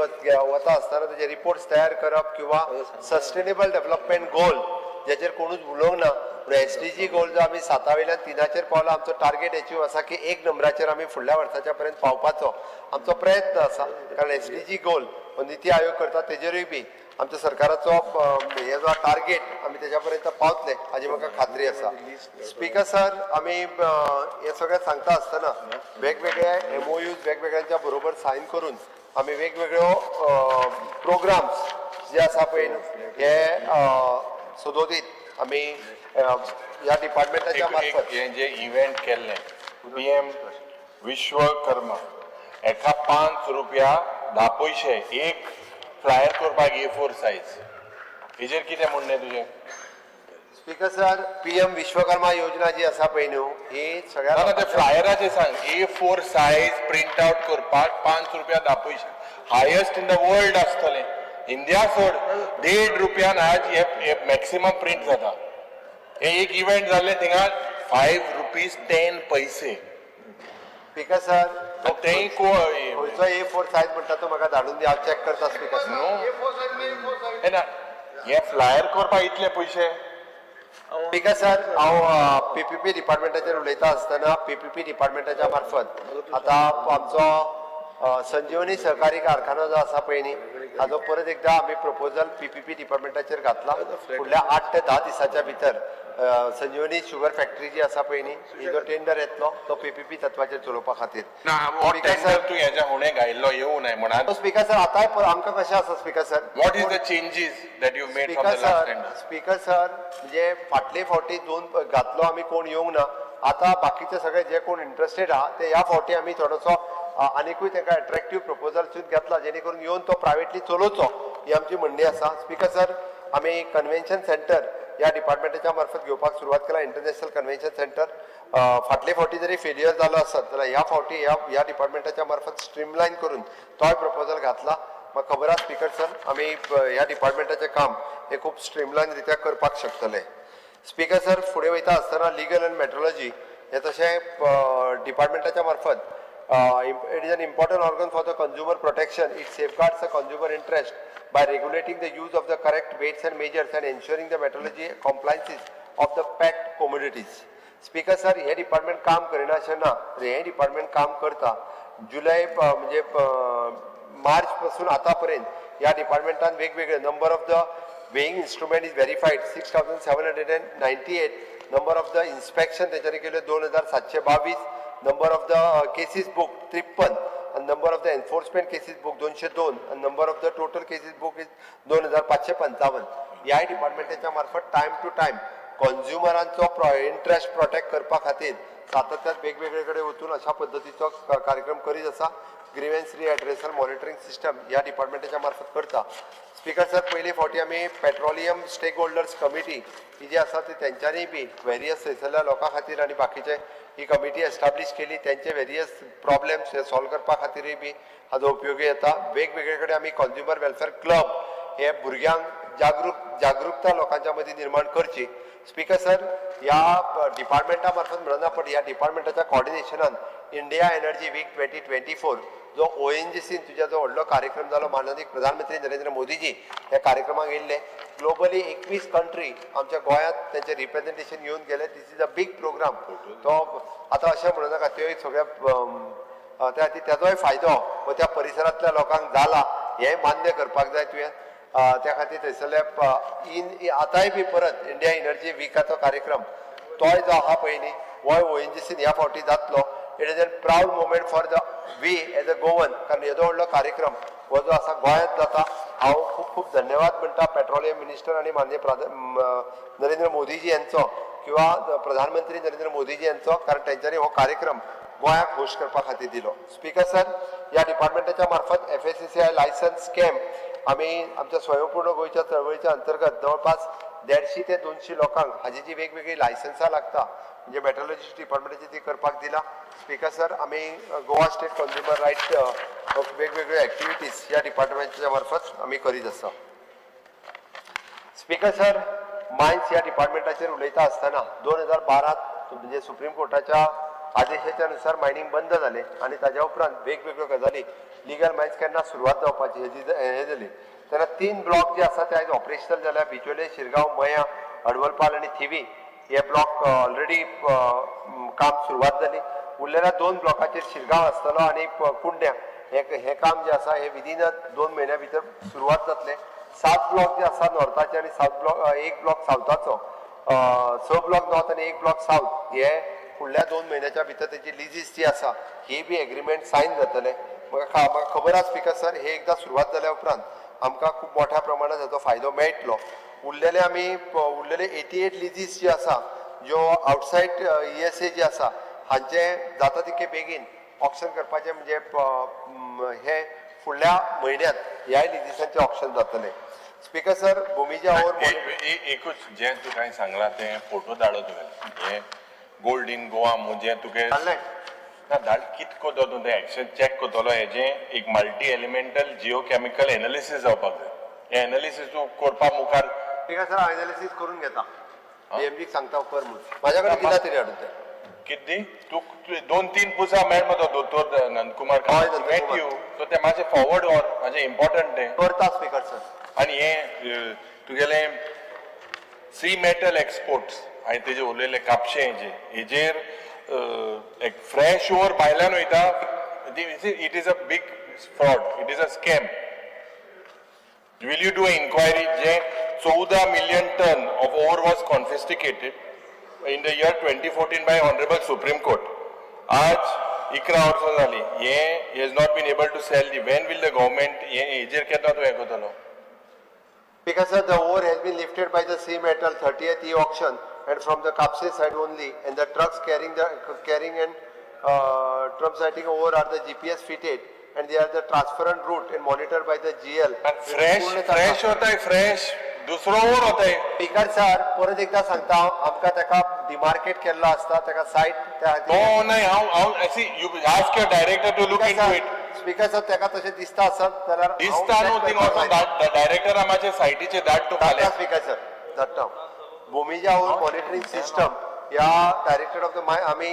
वता आसतना तेजे रिपोर्ट्स तयार करप किंवा सस्टेनेबल डेव्हलपमेंट गोल जेचेर कोणूच उलोवंक ना पूण SDG गोल जो आमी 7 वयल्यान 3 पावला आमचो टार्गेट अचीव आसा की 1 नंबराचेर आमी फुडल्या वर्साच्या पर्यंत पावपाचो आमचो प्रयत्न आसा कारण SDG गोल हो नीती आयोग करता तेजेरूय बी आमच्या सरकाराचो हे जो टार्गेट आमी तेच्या पर्यंत पावतले हाजी म्हाका खात्री आसा स्पीकर सर आमी हे सगळें सांगता आसतना वेगवेगळे MOUs वेगवेगळ्यांच्या बरोबर सायन करून आमी वेगवेगळ्यो प्रोग्राम्स जे आसा पळय हे सदोदीत आम्ही ह्या डिपार्टमेंटाच्या मार्फत हे जे इव्हेंट केल्ले PM विश्वकर्मा एका ₹5 10 पैसे एक फ्लायर करपाक A4 सायज हेजेर कितें म्हणणें तुजें? स्पीकर सर PM विश्वकर्मा योजना जी आसा पळय न्हू ही ना सगळ्या ते फ्लायराचें सांग A4 सायज प्रिंट आउट करपाक ₹5 10 पैसे हायेस्ट इन द वर्ल्ड आसतलें. इंडिया सोड ₹1.5 आज हे मॅक्सिमम प्रिंट जाता. हे एक इव्हेंट जाल्लें थिंगा ₹5 10 स्पीकर सर तेंय खंयचो A4 सायज म्हणटा तो म्हाका धाडून दी हांव चॅक करता स्पीकर सर. ना हे फ्लायर करपाक इतले पयशे स्पीकर सर हांव PPP डिपार्टमेंटाचेर उलयता आसतना PPP डिपार्टमेंटाच्या मार्फत आता आमचो संजीवनी सहकारी कारखानो जो आसा पळय न्ही हाजो परत एकदा आमी प्रपोजल PPP डिपार्टमेंटाचेर घातला. फुडल्या 8 ते 10 दिसाच्या भितर संजीवनी शुगर फॅक्टरी जी आसा पळय न्ही हिजो टेंडर येतलो तो PPP तत्वाचेर चलोवपा खातीर. तूं हेच्या फुडें घायल्लो येवं नाय म्हणून. स्पीकर सर आतांय आमकां कशें आसा speaker sir What is the changes that you made from the last tender? Speaker sir म्हणजे फाटले फावटी 2 घातलो आमी कोण येवंक ना. आता बाकीचे सगळे जे कोण इंटरेस्टेड आहा ते ह्या फावटी आमी थोडोसो आनीकूय ताका अट्रॅक्टिव्ह प्रपोजल घेतला जेणे करून येवन तो प्रायवेटली चलोवचो ही आमची म्हणणी आसा. स्पीकर सर आमी कन्व्हेन्शन सेंटर ह्या डिपार्टमेंटाच्या मार्फत घेवपाक सुरवात केला. इंटरनॅशनल कन्व्हेन्शन सेंटर फाटले फावटी जरी फेल्युअर जालो आसत जाल्यार ह्या फावटी ह्या डिपार्टमेंटाच्या मार्फत स्ट्रीमलायन करून तोय प्रपोजल घातला. म्हाका खबर आसा स्पीकर सर आमी ह्या डिपार्टमेंटाचें काम हे खूब स्ट्रीमलायन रित्या करपाक शकतले. स्पीकर सर फुडें वयता आसतना लिगल एंड मेट्रोलॉजी हे तशें डिपार्टमेंटाच्या मार्फत it is an important organ for the consumer protection. It safeguards the consumer interest by regulating the use of the correct weights and measures and ensuring the metrology compliances of the packed commodities. Speaker sir, हे department काम करिना अशें ना. हे department काम करता. जुलै म्हणजे मार्च पासून आतापर्यंत ह्या डिपार्टमेंटान वेगवेगळे number of the weighing instrument is verified 6798. Number of the inspection तेच्यानी केले 2722. Number of the cases book 53 and number of the enforcement cases book 202 and number of the total cases book is 2555. ह्या डिपार्टमेंटाच्या मार्फत time to time कन्झ्युमरांचो interest protect करपा खातीर सातत्यान वेगवेगळे कडेन वचून अशा पद्दतीचो कार्यक्रम करीत आसा. ग्रीवेन्स रिएड्रेसल मॉनिटरिंग सिस्टम ह्या डिपार्टमेंटाच्या मार्फत करता. स्पीकर सर पयली फावटी आमी पेट्रोलियम स्टेक होल्डर्स कमिटी ही जी आसा ती तेंच्यांनी बी वेरियस थंयसरल्या लोकां खातीर आनी बाकीचे ही कमिटी एस्टाब्लीश केली. त्यांचे वेरियस प्रॉब्लेम्स हे सॉल्व करपा खातीरय बी हाजो उपयोगी येता. वेगवेगळे कडेन आमी कंज्युमर वेलफेअर क्लब हे भुरग्यांक जागरूकता लोकांच्या मदीं निर्माण करची. स्पीकर सर ह्या डिपार्टमेंटा मार्फत म्हणना पण ह्या डिपार्टमेंटाच्या कोऑर्डिनेशनान इंडिया एनर्जी वीक 2024 जो ONGCन तुझ्या जो व्हडलो कार्यक्रम जालो माननीय प्रधानमंत्री नरेंद्र मोदीजी ह्या कार्यक्रमाक येयल्ले. ग्लोबली 21 कंट्री आमच्या गोंयांत त्यांचे रिप्रेझेंटेशन येवन गेले. दिस इज अ बिग प्रोग्राम. तो आतां अशें म्हणूं नाका त्योय सगळ्या त्या खातीर तेजोय फायदो व त्या परिसरांतल्या लोकांक जाला हेंय मान्य करपाक जाय तुवें. त्या खातीर थंयसरले आतांय बी परत इंडिया एनर्जी विकाचो कार्यक्रम तोय जो आहा पळय न्ही हो ONGCन ह्या फावटी जातलो. It is a proud moment for the we as a Goan कारण येदो व्हडलो कार्यक्रम हो जो आसा गोंयांत जाता. हांव खूब खूब धन्यवाद म्हणटा पेट्रोलियम मिनिस्टर आनी माननीय नरेंद्र मोदीजी यांचो किंवा प्रधानमंत्री नरेंद्र मोदीजी यांचो कारण तेंच्यांनी हो कार्यक्रम गोंयाक होस्ट करपा खातीर दिलो. स्पीकर सर ह्या डिपार्टमेंटाच्या मार्फत FSSAI लायसन्स स्कॅम आमी आमच्या स्वयंपूर्ण गोंयच्या चळवळीच्या अंतर्गत जवळपास 150 ते 200 लोकांक हाजी जी वेगवेगळी लायसन्सां लागता म्हणजे मेट्रोलॉजी डिपार्टमेंटाची ती करपाक दिला. स्पीकर सर आमी गोवा स्टेट कंज्युमर रायट वेगवेगळ्यो एक्टिविटीज ह्या डिपार्टमेंटाच्या मार्फत आमी करीत आसा. स्पीकर सर मायन्स ह्या डिपार्टमेंटाचेर उलयता आसतना 2012 म्हणजे सुप्रीम कोर्टाच्या आदेशाच्या नुसार मायनिंग बंद जाले आनी ताज्या उपरांत वेगवेगळ्यो गजाली लिगल मायन्स केन्ना सुरवात जावपाची हे जाली तेन्ना 3 ब्लॉक जे आसा ते आयज ऑपरेशनल जाल्या. बिचोले, शिरगांव, मया, हडवलपाल आनी थिवी हे ब्लॉक ऑलरेडी काम सुरवात जाली. उरलेल्या 2 ब्लॉकाचेर शिरगांव आसतलो आनी कुंड्या हे काम जे आसा हे विदीन 2 म्हयन्या भितर सुरवात जातले. 7 ब्लॉक जे आसा नॉर्थाचे आनी 1 ब्लॉक सावथाचो 6 ब्लॉक नॉर्थ आनी 1 ब्लॉक सावथ हे फुडल्या 2 म्हयन्याच्या भितर तेची लिजीस जी आसा ही बी एग्रीमेंट सायन जातले. म्हाका खबर आसा स्पीकर सर हे एकदा सुरवात जाल्या उपरांत आमकां खूब मोठ्या प्रमाणात हाचो फायदो मेळटलो. उरलेले आमी उरलेले 88 लिजीस जी आसा ज्यो आउटसायड ESA जी आसा हांचे जाता तितके बेगीन ऑक्शन करपाचे म्हणजे हे फुडल्या म्हयन्यात ह्या लिजीसांचे ऑक्शन जातले. स्पीकर सर भुमीच्या ओवर एकूच जे तुका सांगला ते फोटो धाडो तुवें हे गोल्ड इन गोवा म्हणजे तुगे जाल्लें ना धाड कित कोतो ते एक्शन चॅक कोतलो हेजे एक मल्टी एलिमेंटल जिओकेमिकल एनालिसीस जावपाक जाय. हे एनालिसीस तूं करपा मुखार स्पीकर सर एनालिसीस करून घेता DMG सांगता कर म्हणून माझ्याकडे दिला तरी हाडून ते किती तू 2-3 पुसा मेळ मतो दोतोर नंदकुमार हय, नंदकुमार. मेट यू सो ते माझे फॉरवर्ड ऑर माझे इम्पॉर्टंट ते करता स्पीकर सर. आणि हे तुगेले सी मेटल एक्सपोर्ट्स आणि तेजे उरलेले कापशे हेजेर एक फ्रेश ओवर भायल्यान वयता it is a big fraud it is a scam. Will you do an inquiry? जे 14 million ton of ore was confiscated in the year 2014 by Honorable Supreme Court. आज 11 वर्सां जाली. He has not been able to sell the. When will the government हेजेर केन्ना तूं हें कोतलो? Because sir, the ore has been lifted by the sea metal 30th e-auction and from the Kapse side only, and the trucks carrying and truck sighting ore are the GPS fitted, and they are the transparent route and monitored by the GL. Fresh होता है fresh दुसरो or होता है. Speaker sir परत एकदा सांगता आमकां तेका डिमार्केट केल्लो आसता तेका सायट No, नाही हांव see you ask your director to look into it. Speaker sir तेका तशें दिसता आसत जाल्यार दिसता न्हू थिंग ऑल्सो डायरेक्टर आमचे सायटीचे धाड तूं फाल्यां. स्पीकर सर धाडटा भुमीच्या ओर मॉनिटरिंग सिस्टम ह्या डायरेक्टर ऑफ द आमी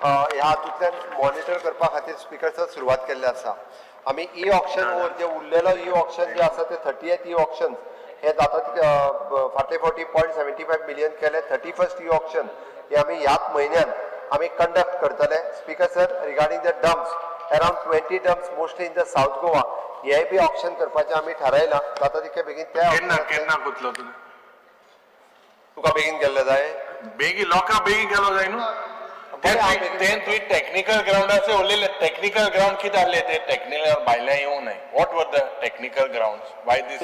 ह्या हातूंतल्यान मॉनिटर करपा खातीर स्पीकर सर सुरवात केल्ली आसा. आमी ई ऑक्शन ओवर जे उरलेलो ई ऑक्शन जे आसा ते 30th ई ऑक्शन हे जाता फाटले फावटी 0.75 मिलियन केले. 31st ई ऑक्शन हे आमी ह्याच म्हयन्यान आमी कंडक्ट करतले. Speaker sir regarding the dumps around 20 dumps mostly in the south Goa हे बी ऑक्शन करपाचें आमी थारायलां. जाता तितके बेगीन केन्ना कुतलो तुवें तुका बेगीन गेल्ले जाय. बेगी लोकां बेगी गेलो जाय न्हू. तें तुवें टॅक्निकल ग्राउंडाचे उरलेले टॅक्निकल ग्राउंड कितें आहले ते टॅक्निकल भायल्यान येवं न्हय. What were the technical grounds why this.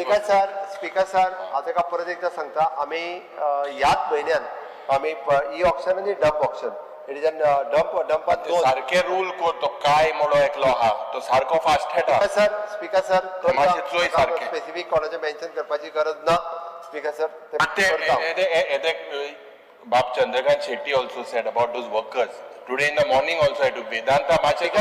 Speaker sir हांव तेका परत एकदा सांगता आमी ह्याच म्हयन्यान आमी ई ऑक्शन आनी डंप ऑक्शन इट इज डंपात दोन सारखे रूल कर तो काय म्हणलो एकलो आहा तो सारको फास्ट खेळटा. स्पीकर सर मातशें चोय सारकें. स्पेसिफीक कोणाचें मेन्शन करपाची गरज ना. Speaker sir Bob Chandrakant Shetty also said about those workers. Today in the morning also I took Vedanta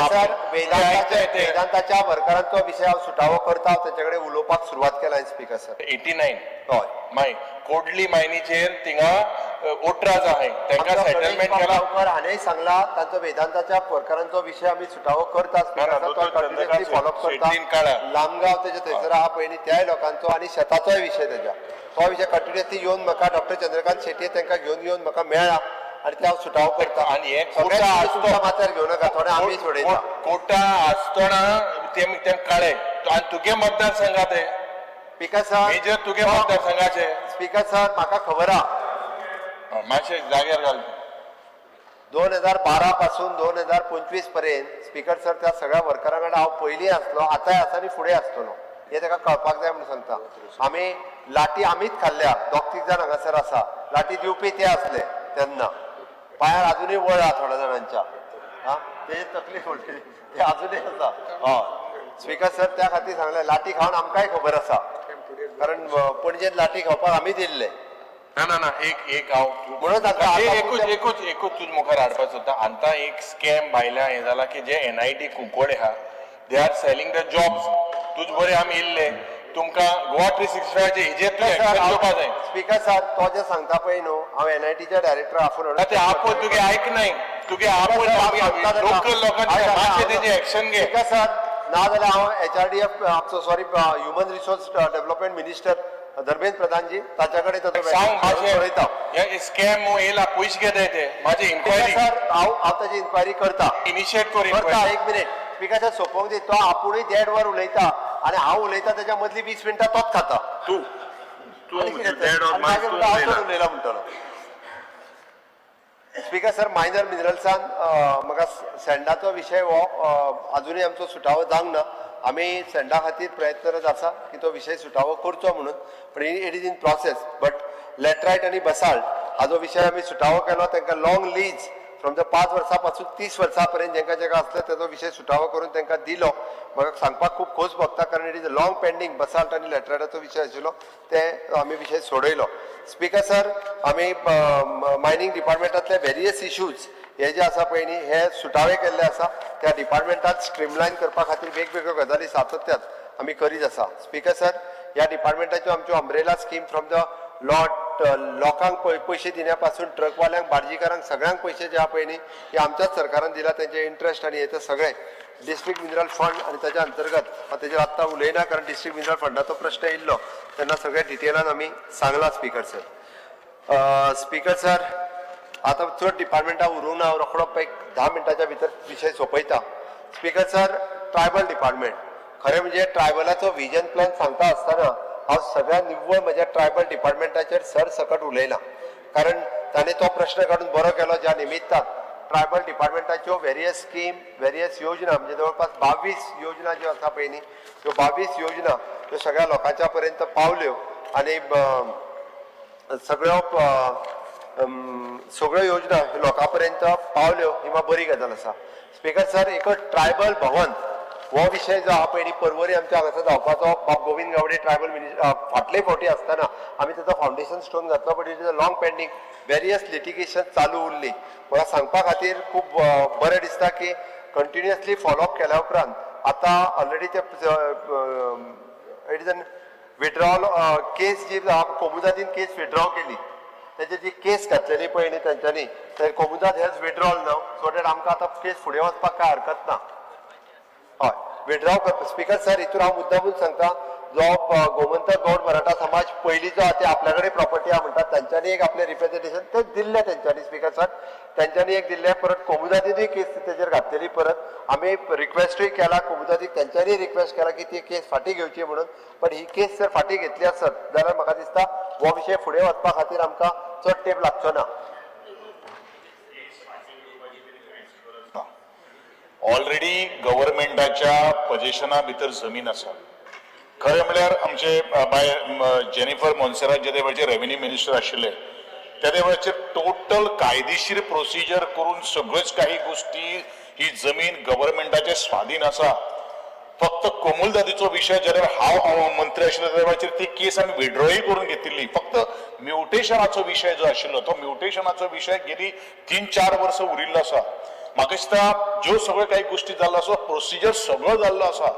sir वेदांताच्या वर्करांचो विशय हांव सुटावो करता तांचे उलोवपाक सुरवात केला. स्पीकर सर 89 हय माय कोडली मायनीचेर थिंगा ओट्राज आहे तांकां सेटलमेंट केला. हाणेंय सांगला तांचो वेदांताच्या वर्करांचो विशय आमी सुटावो करता. फॉलोअप करता. लामगांव तेजे थंयसर आहा पळय न्ही त्या लोकांचो आनी शेताचोय विशय तेज्या तो विशय कंटिन्युअसली येवन म्हाका डॉक्टर चंद्रकांत शेट्टी तांकां घेवन येवन म्हाका मेळ्ळा आणि ते हांव सुटावो करता. आनी हे कोटा आसतो माथ्यार घेवन नका थोडे आमी सोडयता. कोटा आसतना ते काळे आनी तुगे मतदारसंघात ते स्पीकर सर मेजर तुगे मतदारसंघाचे. स्पीकर सर म्हाका खबर आहा मातशे जाग्यार घाल. 2012 पासून 2025 पर्यंत स्पीकर सर त्या सगळ्या वर्करां कडेन हांव पयलीं आसलो आतांय आसा आनी फुडें आसतलो हे ताका कळपाक जाय म्हणून सांगता. आमी लाटी आमीच खाल्ल्या 2-3 जाण हांगासर आसा लाटी दिवपी ते आसले तेन्ना पांयार अजूनय वळ आहा थोड्या जाणांच्या ते तकलीफ व्हडली ते अजूनय आसा. हय स्पीकर सर त्या खातीर सांगले लाटी खावन आमकांय खबर आसा कारण पणजेन लाटी खावपाक आमी दिल्ले. ना एक हांव म्हणून सांगता एकूच तुज मुखार हाडपाक सोदता. आतां एक स्कॅम भायल्या हें जाला की जे NIT कुंकोडे आहा they are selling the jobs. तुज बरें आमी येयल्ले तुमकां गोवा 365 चे हेजेर तूं एक्शन घेवपा जाय. स्पीकर सर तो जे सांगता पळय न्हू हांव NITच्या डायरेक्टर आपूण ते आपूण तुगे आयक नाही तुगे आपूण लोकल लोकांचे मातशें तेजे एक्शन घे. स्पीकर सर नाजाल्यार हांव HRDF आमचो sorry human resource development minister Dharmendra Pradhanji ताच्या कडेन सांग मातशें स्कॅम येयला पयशे घेताय ते माझी इन्क्वायरी. सर हांव ताची इन्क्वायरी करता इनिशिएट कर. एक मिनिट स्पीकर सर सोपोवंक दी तो आपुणूय 1.5 वर उलयता आनी हांव उलयता तेच्या मदली 20 मिनटां तोच खाता. तू उलयला म्हणटलो. स्पीकर सर मायनर मिनरल्सान म्हाका सँडाचो विशय हो अजूनय आमचो सुटावो जावंक ना. आमी सेंडा खातीर प्रयत्नरत आसा की तो विशय सुटावो करचो म्हणून, पण it is in process. But laterite आनी बसाल्ट हाजो विशय आमी सुटावो केलो. तांकां लॉंग लीज फ्रॉम द 5 वर्सां पासून 30 वर्सां पर्यंत जेंका आसले ताजो विशय सुटावो करून तांकां दिलो. म्हाका सांगपाक खूब खोस भोगता, कारण it is a long pending basalt आनी लॅटरायटाचो विशय आशिल्लो, ते आमी विशय सोडयलो. स्पीकर सर, आमी मायनींग डिपार्टमेंटांतले वेरियस इश्यूज हे जे आसा पळय न्ही, हे सुटावे केल्ले आसा. त्या डिपार्टमेंटात स्ट्रीमलायन करपा खातीर वेगवेगळ्यो गजाली सातत्यान आमी करीत आसा. स्पीकर सर, ह्या डिपार्टमेंटाच्यो आमच्यो umbrella scheme from the lot लोकांक पयशे दिल्या पासून ट्रकवाल्यांक, बार्जीकारांक, सगळ्यांक पयशे जे आहा पळय न्ही, हे आमच्याच सरकारान दिला. तेंचे इंट्रस्ट आनी हे सगळे डिस्ट्रिक्ट मिनरल फंड आनी ताच्या अंतर्गत तेजेर आत्तां उलयना, कारण डिस्ट्रिक्ट मिनरल फंडाचो प्रश्न येयल्लो तेन्ना सगळे डिटेलान आमी सांगला. स्पीकर सर, स्पीकर सर, आतां चड डिपार्टमेंटां उरूंक ना, हांव रोखडो एक 10 मिनटाच्या भितर विशय सोंपयता. स्पीकर सर, ट्रायबल डिपार्टमेंट, खरें म्हणजे ट्रायबलाचो विजन प्लॅन सांगता आसतना हांव सगळ्या निव्वळ म्हज्या ट्रायबल डिपार्टमेंटाचेर सरसकट उलयला, कारण ताणें तो प्रश्न काडून बरो केलो. ज्या निमित्तान ट्रायबल डिपार्टमेंटाच्यो वेरियस स्कीम, वेरियस योजना, म्हणजे जवळपास 22 योजना ज्यो आसा पळय न्ही, त्यो 22 योजना त्यो सगळ्या लोकांच्या पर्यंत पावल्यो आनी सगळ्यो योजना लोकां पर्यंत पावल्यो, ही म्हाका बरी गजाल आसा. स्पीकर सर, एक ट्रायबल भवन हो विशय जो आहा पळय न्ही, परवरी आमच्या हांगासर जावपाचो, बाब गोविंद गावडे ट्रायबल मिनिस्टर फाटले फावटी आसतना आमी ताचो फावंडेशन स्टोन घातलो, but it is a long pending, various litigation चालू उरली. म्हाका सांगपा खातीर खूब बरें दिसता की कंटिन्युअसली फॉलोअप केल्या उपरांत आतां ऑलरेडी ते it is an withdrawal case जी कोमुदातीन केस विड्रॉ केली, तेजी जी केस घातलेली पळय न्ही तेंच्यांनी, तर कोमुदात हेज विड्रॉल नाव, सो दॅट आमकां आतां केस फुडें वचपाक काय हरकत ना. हय, विड्रॉ करता. स्पीकर सर, हितून हांव मुद्दामून सांगता, जो गोमंतक गौड मराठा समाज पयलीं जो आहा ते आपल्या कडेन प्रॉपर्टी आहा म्हणटात, तांच्यांनी एक आपलें रिप्रेझेंटेशन ते दिल्लें तेंच्यांनी. स्पीकर सर, तेंच्यांनी एक दिल्लें, परत कोमुदातीनूय केस तेजेर घातलेली. परत आमी रिक्वेस्टूय केला कोमुदातीक, तेंच्यांनी रिक्वेस्ट केला की ती केस फाटीं घेवची म्हणून, पण ही केस जर फाटीं घेतली आसत जाल्यार म्हाका दिसता हो विशय फुडें वचपा खातीर आमकां चड तेंप लागचो ना. ऑलरेडी गव्हर्मेंटाच्या पोझिशना भितर जमीन आसा. खरें म्हळ्यार आमचे बाय जेनिफर मोन्सेरात जे वेळाचेर रेव्हेन्यू मिनिस्टर आशिल्ले, त्या वेळाचेर टोटल कायदेशीर प्रोसिजर करून सगळ्योच काही गोष्टी ही जमीन गव्हर्मेंटाचे स्वाधीन आसा. फक्त कोमुलदादीचो विशय जाल्यार हांव मंत्री आशिल्लो त्या वेळाचेर ती केस आमी विड्रॉय करून घेतिल्ली. फक्त म्युटेशनाचो विशय जो आशिल्लो, तो म्युटेशनाचो विशय गेली 3-4 वर्सां उरिल्लो आसा. म्हाका दिसता ज्यो सगळ्यो काही गोष्टी जाल्लो आसा, प्रोसिजर सगळो जाल्लो आसा,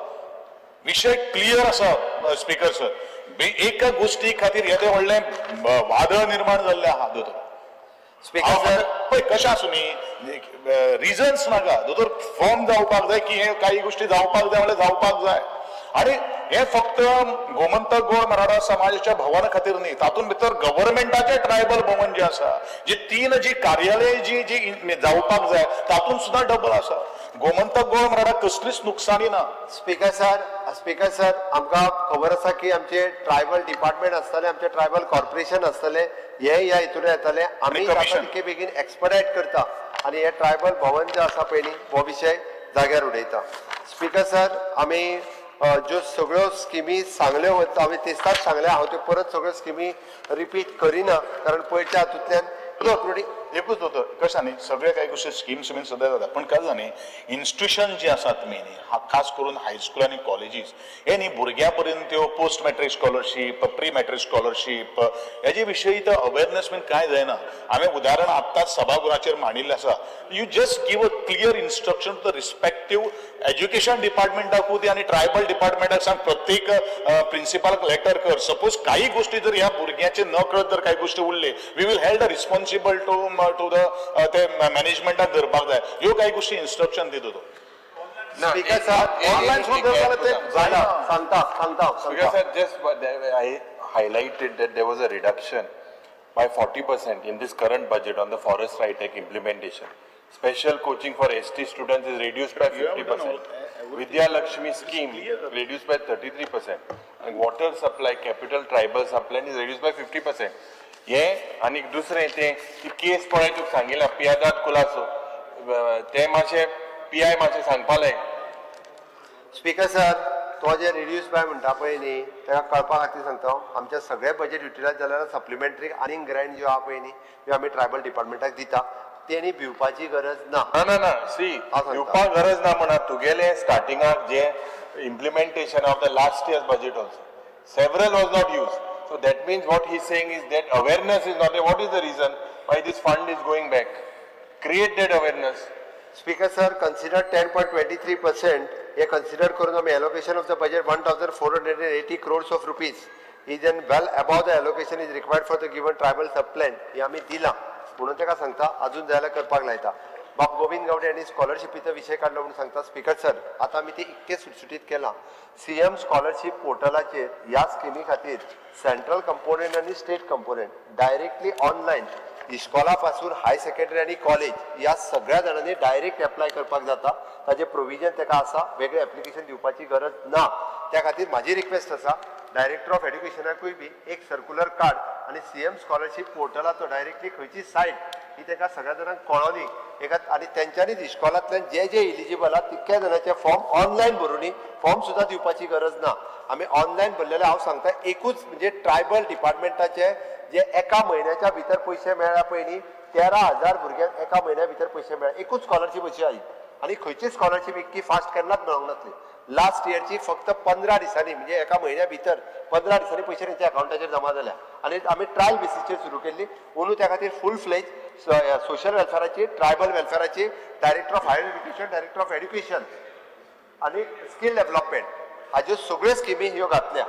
विषय क्लियर आसा. स्पीकर सर, एका गोष्टी खातीर येदे व्हडलें वादळ निर्माण जाल्लें आहा दोतोर. स्पीकर सर, पळय कशें आसूं न्ही, रिजन्स नाका दोतोर, फॉर्म जावपाक जाय की हे काही गोष्टी जावपाक जाय म्हळ्यार जावपाक जाय. आणि हे फक्त गोमंतक गौड मराठा समाजाच्या भवन खातीर न्ही, तातूंत भितर गव्हर्मेंटाचे ट्रायबल भवन जे आसा, जी 3 जी कार्यालय जी जावपाक जाय तातूंत सुद्दां डबल आसा. गोमंतक गौड मराठा कसलीच नुकसानी ना. स्पीकर सर, आमकां खबर आसा की आमचे ट्रायबल डिपार्टमेंट आसतले, आमचे ट्रायबल कॉर्पोरेशन आसतले, हे ह्या हितून येतले. आमी तितके बेगीन एक्सपडायट करता आनी हे ट्रायबल भवन जे आसा पळय न्ही, हो विशय जाग्यार उडयता. स्पीकर सर, आमी ज्यो सगळ्यो स्किमी सांगल्यो वता, हांवें तेस्ताच सांगल्या, हांव त्यो परत सगळ्यो स्किमी रिपीट करिना, कारण पयरच्या हातूंतल्यान एकूच दोतोर कशें न्ही, सगळे काही गोष्टी स्कीम सद्या जाता, पण काय न्ही, इन्स्टिट्यूशन जी आसात मेन, खास करून हायस्कूल आनी कॉलेजीस, हे न्ही भुरग्यां पर्यंत त्यो post matric scholarship, pre matric scholarship, हेजे विशयी तर अवेरनेस बीन कांय जायना. हांवें उदाहरण आत्ताच सभागृहाचेर मांडिल्लें आसा. You just give a clear instruction to the respective education डिपार्टमेंटाकूय आनी ट्रायबल डिपार्टमेंटाक सांग, प्रत्येक प्रिन्सिपालाक लेटर कर. सपोज काही गोष्टी जर ह्या भुरग्याचे न कळत जर काही गोष्टी उरले, we will held a responsible to the ते मॅनेजमेंटाक धरपाक जाय. ह्यो काही गोष्टी इन्स्ट्रक्शन दितो तो. स्पीकर सर, ऑनलायन सुद्दां जाल्यार ते जायना. Because sir, just I highlighted that there was a reduction by 40% in this current budget on the Forest Right Act implementation. Special coaching for ST students is reduced by 50%. Vidya Lakshmi scheme reduced by 33%. And water supply, capital tribal supply is reduced by 50%. हे आणि दुसरें ते केस पळय तुका सांगिल्लें पियादाद खुलासो, ते मातशें PI मातशें सांगपाक लाय. स्पीकर सर, तो जे रिड्यूस बाय म्हणटा पळय न्ही ताका कळपा खातीर सांगता हांव आमच्या सगळे बजेट युटिलायज जाल्यार सप्लिमेंटरी आनी ग्रँड ज्यो आहा पळय न्ही त्यो आमी ट्रायबल डिपार्टमेंटाक दिता तेणी भिवपाची गरज ना. ना सी येवपाक गरज ना म्हणा तुगेले स्टार्टिंगाक जे implementation of the last year's budget also. Several was not used. So that means what he's saying is that awareness is not there. What is the reason why this fund is going back? Create that awareness. Speaker sir, consider 10.23%. हे consider करून आमी allocation of the budget 1,480 crores of rupees is then well above the allocation is required for the given tribal subplan. हे आमी दिला म्हणून ताका सांगता अजून जाल्यार करपाक लायता. बाब गोविंद गावडे यांनी स्कॉलरशिपीचा विषय काढला म्हणून सांगता स्पीकर सर आता आम्ही ते इतके सुटसुटीत केला सीएम स्कॉलरशिप पोर्टलाचेर ह्या स्किमी खातीर सेंट्रल कंपोनंट आणि स्टेट कंपोनंट डायरेक्टली ऑनलायन इस्कॉला पासून हाय सेकंडरी आणि कॉलेज ह्या सगळ्या जाणांनी डायरेक्ट एप्लाय करपाक जाता ताजे प्रोविजन ताका आसा वेगळे एप्लिकेशन दिवपाची गरज ना. त्या खातीर माझी रिक्वेस्ट आसा डायरेक्टर ऑफ एड्युकेशनाकूय बी एक सर्क्युलर कार्ड आणि सीएम स्कॉलरशिप पोर्टलाचो डायरेक्टली खंयची सायट ही ताका सगळ्या जाणांक कळोवली एकात आणि त्यांच्यानीच इस्कॉलांतल्यान जे जे एलिजिबल आहा तितक्या जाणांचे फॉर्म ऑनलायन भरुनी फॉर्म सुद्धा दिवपाची गरज ना. आमी ऑनलायन भरलेले हांव सांगता एकूच म्हणजे ट्रायबल डिपार्टमेंटाचे जे एका म्हयन्याच्या भितर पयशे मेळ्ळ्या पळय न्ही 13,000 भुरग्यांक एका म्हयन्या भितर पयशे मेळ्ळे एकूच स्कॉलरशीप अशी आई आणि खंयची स्कॉलरशीप इतकी फास्ट केन्नाच मेळोंक नासली. लास्ट इयरची फक्त 15 दिसांनी म्हणजे एका म्हयन्या भितर 15 दिसांनी पयशे तेंच्या अकाउंटाचेर जमा जाल्या आणि आमी ट्रायल बेसिसचेर सुरू केल्ली म्हणून त्या खातीर फूल फ्लेज सोशल वेलफेअराची ट्रायबल वेलफेअराची director of higher education director of education आणि स्किल डेव्हलपमेंट हाज्यो सगळ्यो स्किमी ह्यो घातल्या.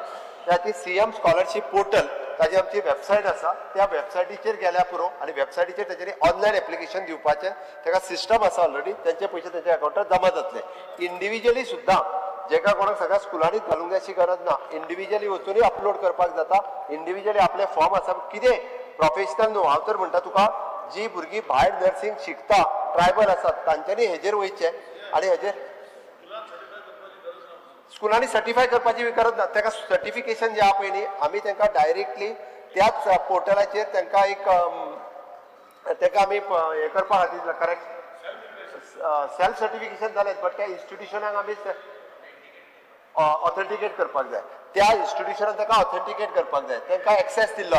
त्या खातीर सीएम स्कॉलरशिप पोर्टल ताजी आमची वेबसायट आसा त्या वेबसायटीचेर गेल्या पुरो आणि वेबसायटीचेर तेजेर ऑनलायन एप्लिकेशन दिवपाचें ताका सिस्टम आसा ऑलरेडी त्यांचे पयशे तेंच्या अकाउंटार जमा जातले. इंडिव्हिज्युअली सुद्दां जेका कोणाक सगळ्या स्कुलांनीच घालूंक जाय अशी गरज ना इंडिव्हिज्युअली वचूनय अपलोड करपाक जाता. इंडिव्हिज्युअली आपले फॉर्म आसा कितें प्रोफेशनल न्हू हांव तर म्हणटा तुका जी भुरगीं भायर नर्सिंग शिकता ट्रायबल आसात तांच्यांनी हेजेर वयचें आणि हेजेर स्कुलांनी सर्टिफाय करपाची गरज ना. ताका सर्टिफिकेशन जे आहा पळय न्ही आमी तांकां डायरेक्टली त्याच पोर्टलाचेर तांकां एक ताका आमी हे करपा खातीर करेक्ट सेल्फ सर्टिफिकेशन जालें बट त्या इन्स्टिट्युशनाक आमी ऑथेंटिकेट करपाक जाय. त्या इन्स्टिट्युशनाक ताका ऑथेंटिकेट करपाक जाय तांकां एक्सेस दिल्लो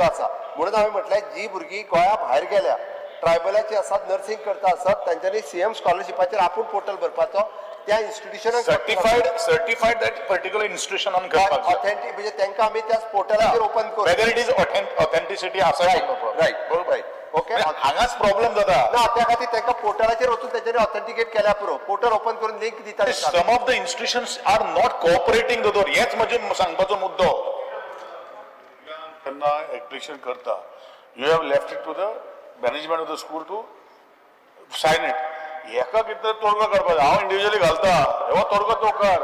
आसा म्हणून हांवें म्हटलें जी भुरगीं गोंया भायर गेल्या ट्रायबलाची आसात नर्सिंग करता आसात तांच्यांनी सीएम स्कॉलरशिपाचेर आपूण पोर्टल भरपाचो त्या इन्स्टिट्युशनाक सर्टिफायड दॅट पर्टिक्युलर इन्स्टिट्युशन आमी करपाक जाय. ऑथेंटिक म्हणजे तांकां आमी त्या पोर्टलाचेर ओपन करू वेदर इट इज ऑथेंटिसिटी आसा रायट बरोबर ओके हांगाच प्रॉब्लेम जाता. ना त्या खातीर तांकां पोर्टलाचेर वचून तेंच्यांनी ऑथेंटिकेट केल्या पुरो पोर्टल ओपन करून लिंक दिता. Some of the institutions are not cooperating दोतोर हेच म्हणजे सांगपाचो मुद्दो. त्यांना ऍप्लिकेशन करता you have left it to the management of the school to sign it. एका कितें तोडगो काडपाक हांव इंडिव्हिज्युअली घालता हो तोडगो तो कर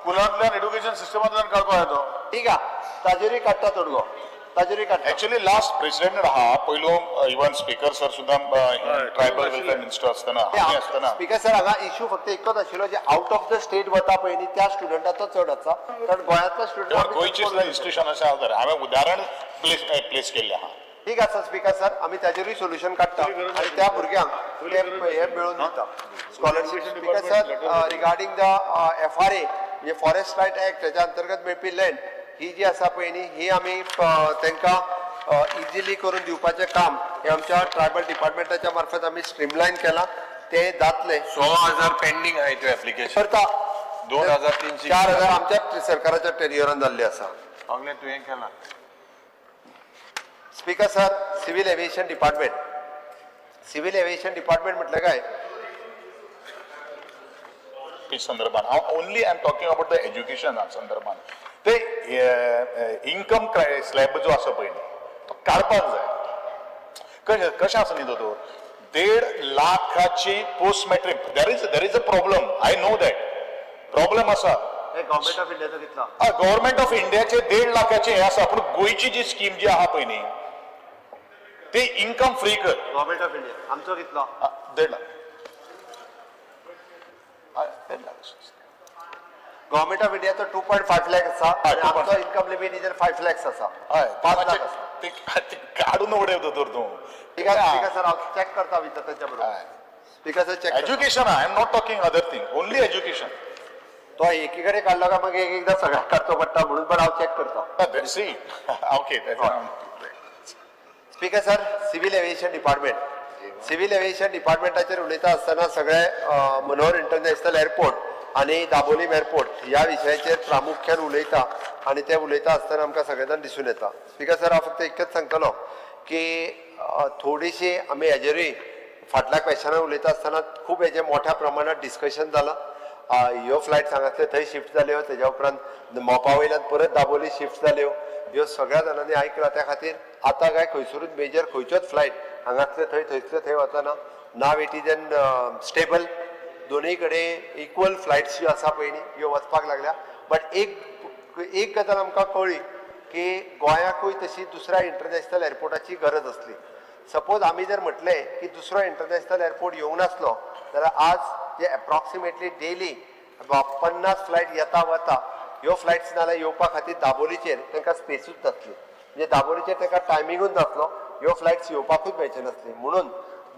स्कुलांतल्यान एड्युकेशन सिस्टमांतल्यान काडपाक जाय तो. ठीक आहे ताजेरूय काडटा तोडगो ताजेरूय काडटा. एक्चुअली लास्ट प्रेसिडेंट आहा पयलो इवन स्पीकर सर सुद्दां ट्रायबल वेलफेअर मिनिस्टर आसतना स्पीकर सर हांगा इश्यू फक्त एकच आशिल्लो जे आउट ऑफ द स्टेट वता पळय न्ही त्या स्टुडंटाचो चड आसा कारण गोंयांतलो स्टुडंट गोंयची इन्स्टिट्यूशन अशें आसा हांवें उदाहरण प्लेस केल्लें आहा. ठीक आसा स्पीकर सर आमी ताजेरूय सोल्युशन काडटा आणि त्या भुरग्यांक हे मेळून दिता scholarship. Speaker sir regarding the FRA म्हणजे फॉरेस्ट रायट ऍक्ट हेच्या अंतर्गत मेळपी लँड ही जी आसा पळय न्ही ही आमी तांकां इजिली करून दिवपाचें काम हे आमच्या ट्रायबल डिपार्टमेंटाच्या मार्फत आमी स्ट्रीमलायन केला ते जातले. 16,000 पेंडिंग आहे ते एप्लिकेशन करता 2,300 4,000 आमच्या सरकाराच्या टेन्युअरान जाल्ले आसा. सगळें तुवें केलां. Speaker sir civil aviation department म्हटलं काय संदर्भात हांव only I am talking about the education संदर्भात ते इन्कम स्लॅब जो आसा पळय तो काडपाक जाय. कशें आसा न्ही दोतोर 1.5 लाखाची post matric there is a problem I know that problem आसा. गव्हर्नमेंट ऑफ इंडियाचो कितला गव्हर्नमेंट ऑफ इंडियाचे 1.5 लाखाचे हे आसा पूण गोंयची जी स्कीम जी आहा पळय न्ही ते इन्कम फ्री कर. गव्हर्नमेंट ऑफ इंडिया आमचो कितलो 1.5 लाख गव्हर्नमेंट ऑफ इंडियाचो 2.5 लाख आसा आणि आमचो इन्कम लिमिट इज 5 लाख आसा. 5 लाख आसा ते काढून उडय दोतोर तूं. ठीक आहे स्पीकर सर हांव चॅक करता विचार त्यांच्या बरोबर. Speaker sir check education I am not talking other thing only education. तो एकीकडे काढला का मग एकदा सगळा काढतो पडटा म्हणून पण हांव चॅक करता. See okay speaker sir, civil aviation department. Civil aviation डिपार्टमेंटाचेर उलयता आसतना सगळे मनोहर इंटरनॅशनल एअरपोर्ट आणि दाबोलीम एअरपोर्ट ह्या विशयाचेर प्रामुख्यान उलयता आणि ते उलयता आसतना आमकां सगळ्यांना दिसून येता. स्पीकर सर, हांव फक्त एकच सांगतलो की थोडीशी आमी हेजेरूय फाटल्या क्वेश्चनार उलयता आसतना खूब हेजे मोठ्या प्रमाणात डिस्कशन जालां. ह्यो फ्लायट हांगासले थंय शिफ्ट जाल्यो, तेज्या उपरांत मोपा वयल्यान परत दाबोली शिफ्ट जाल्यो, ह्यो सगळ्या जाणांनी आयकला. त्या खातीर आतां काय खंयसरूच मेजर खंयच्योच फ्लायट हांगासले थंय थंयसले थंय वचना. Now it is N stable, दोनूय कडेन इक्वल फ्लायट्स ज्यो आसा पळय न्ही ह्यो वचपाक लागल्या. बट एक गजाल आमकां कळ्ळी की गोंयाकूय तशी दुसऱ्या इंटरनॅशनल एअरपोर्टाची गरज असली. सपोज आमी जर म्हटलें की दुसरो इंटरनॅशनल एअरपोर्ट येवंक नासलो जाल्यार आज जे एप्रॉक्सिमेटली डेली 50 फ्लायट येता वता, ह्यो फ्लायट्स नाल्यार येवपा खातीर दाबोलीचेर तांकां स्पेसूच नासली. म्हणजे दाबोलीचेर तांकां टायमिंगूच नासलो, ह्यो फ्लायट्स येवपाकूच मेळचे नासली. म्हणून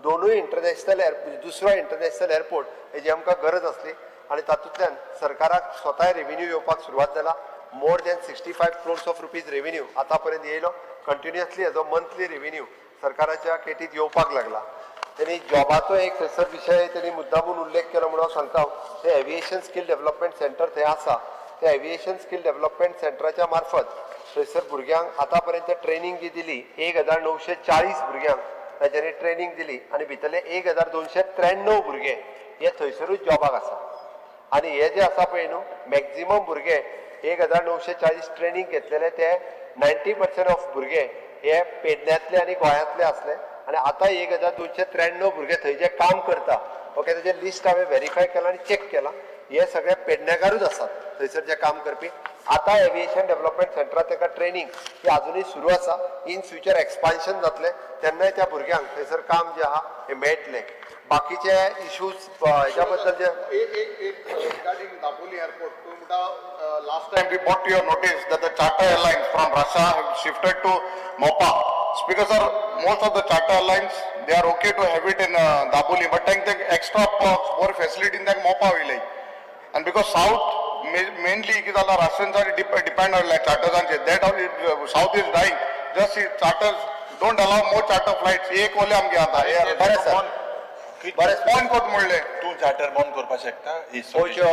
दोनूय दुसरो इंटरनॅशनल एअरपोर्ट हेजी आमकां गरज असली आणि तातूंतल्यान सरकाराक स्वताय रेव्हेन्यू येवपाक सुरवात जाला. More than 65 crores of rupees revenue आतां पर्यंत येयलो. कंटिन्युअसली हेजो मंथली रेव्हेन्यू सरकाराच्या केटीत येवपाक लागला. त्यांनी जॉबाचो एक थंयसर विशय त्यांनी मुद्दामून उल्लेख केलो म्हणून सांगता. ते एव्हिएशन स्किल डेव्हलपमेंट सेंटर थंय आसा. त्या एव्हिएशन स्किल डेव्हलपमेंट सेंटराच्या मार्फत थंयसर भुरग्यांक आतां पर्यंत ट्रेनिंग जी दिली 1940 भुरग्यांक तांच्यांनी ट्रेनिंग दिली आणि भितरले 1293 भुरगे हे थंयसरूच जॉबाक आसा. आणि हे जे आसा पळय न्हू मॅक्झिमम भुरगे 1940 ट्रेनिंग घेतलेले ते 90% ऑफ भुरगे हे पेडण्यांतले आणि गोंयांतले असले. आणि आता 1293 भुरगे थंय जे काम करता, ओके, तेजे लिस्ट हांवें व्हेरीफाय केला आणि चेक केला. हे सगळे पेडणेकारूच आसात थंयसर जे काम करपी. आता एव्हिएशन डेव्हलपमेंट सेंटरात ताका ट्रेनिंग ही अजूनही सुरू आसा. इन फ्युचर एक्सपान्शन जातले तेन्नाय त्या भुरग्यांक थंयसर काम जे आहा हे मेळटले. बाकीचे इश्यूज हेच्या बद्दल जे regarding Daboli Airport, last time we brought to your notice that the charter airlines from Russia have shifted to Mopa. Speaker sir, most of the charter airlines they are okay to have it in Daboli, but take extra perks, more facility in that Mopa village. And because South mainly it is all Russians are depend on like charters and that how South is dying. Just charters don't allow more charter flights. एक ओले आम गया था. बरें sir, बरें phone कोत म्हणले. तू charter बंद करपाक शकता. खंयच्यो?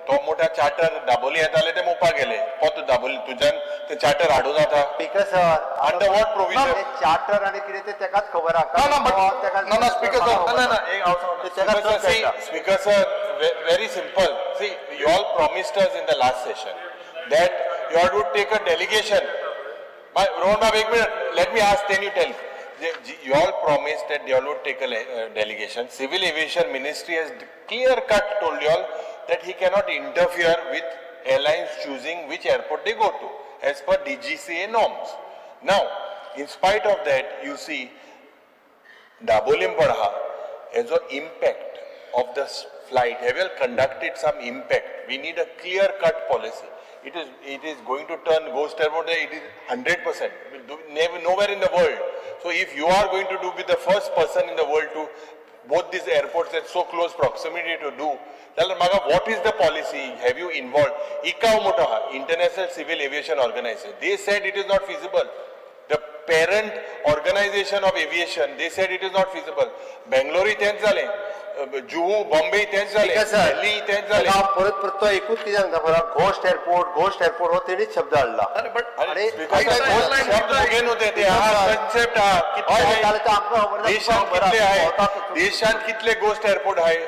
तो मोठा चार्टर दाबोली येताले ते मोपा गेले. तू दाबोली तुज्यान ते चार्टर हाडून जाता. Speaker sir, under what provision? Charter आणि कितें ते तेकाच खबर आहा. Speaker sir, Speaker sir, very simple. See, you all promised us in the last session that you all would take a delegation. Rohan Bab, एक minute. Let me ask, then you tell. You all promised that you all would take a delegation. Civil Aviation Ministry has clear cut told you all that he cannot interfere with airlines choosing which airport they go to as per DGCA norms. Now, in spite of that, you see, Dabolim Padha has an impact of the flight. Have you all conducted some impact? We need a clear-cut policy. It is going to turn ghost airport. It is 100%. Nowhere in the world. So if you are going to do be the first person in the world to both these airports at so close proximity to do, then what is the policy? Have you involved? ICAO Motaha, International Civil Aviation Organization, they said it is not feasible. The parent organization of aviation, they said it is not feasible. Bangalore तेंच जाले, जुहू, बॉम्बे तेंच जाले, दिल्ली तेंच जाले. परत तो एकूच कितें सांगता बरं, घोस्ट एअरपोर्ट हो तेणीच शब्द हाडला. आणि शब्द बघेन होते ते हा कन्सेप्ट हा कितले देशांत कितले आहे, देशांत कितले गोस्ट एअरपोर्ट आहे.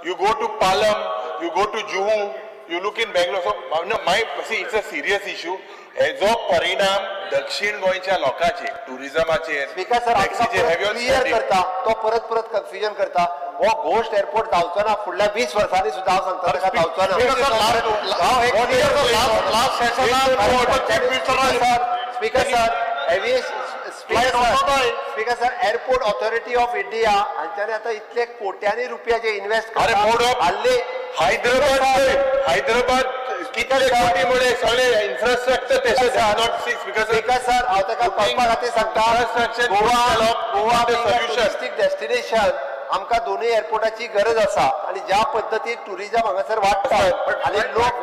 You go to Palam, you go to Juhu, you look in Bangalore. So, see, it's a serious issue. हेजो परिणाम दक्षिण गोंयच्या लोकांचे टुरिझमाचेर स्पीकर सर क्लियर करता तो परत कन्फ्युजन करता. हो घोस्ट एअरपोर्ट जावचो ना फुडल्या 20 वर्सांनी सुद्धा हांव सांगता ताका जावचो ना. Speaker sir airport authority of India हांच्यानी आता इतले कोट्यांनी रुपयाचे इन्व्हेस्ट हल्ली हैदराबाद कितले कोटी मुळे सगळे इन्फ्रास्ट्रक्चर तेचे स्पीकर सर हांव ताका कळपा खातीर सांगता गोवा डेस्टिनेशन आमकां दोनूय एअरपोर्टाची गरज आसा आणि ज्या पद्दतीन टुरिझम हांगासर वाडटा आणि लोक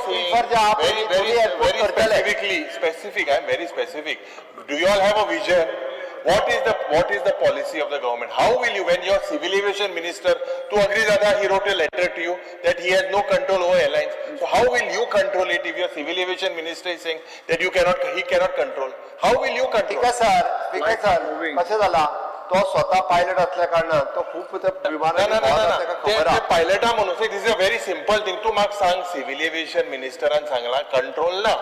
प्रिफर जे आहा पळय ती दोनूय एअरपोर्ट करतले. Specific, I am very specific. Do you all have a vision? What is the policy of the government? How will you, when your civil aviation minister, to agree that he wrote a letter to you that he has no control over airlines. So how will you control it if your civil aviation minister is saying that he cannot control? How will you control? Speaker sir कशें जाला तो स्वतः pilot असल्या कारणान तो खूब विमानांनी भोंवता ताका खबर आहा. पायलटा म्हणून this is a very simple thing. तू म्हाका सांग सिव्हिल एव्हिएशन मिनिस्टरान सांगला कंट्रोल ना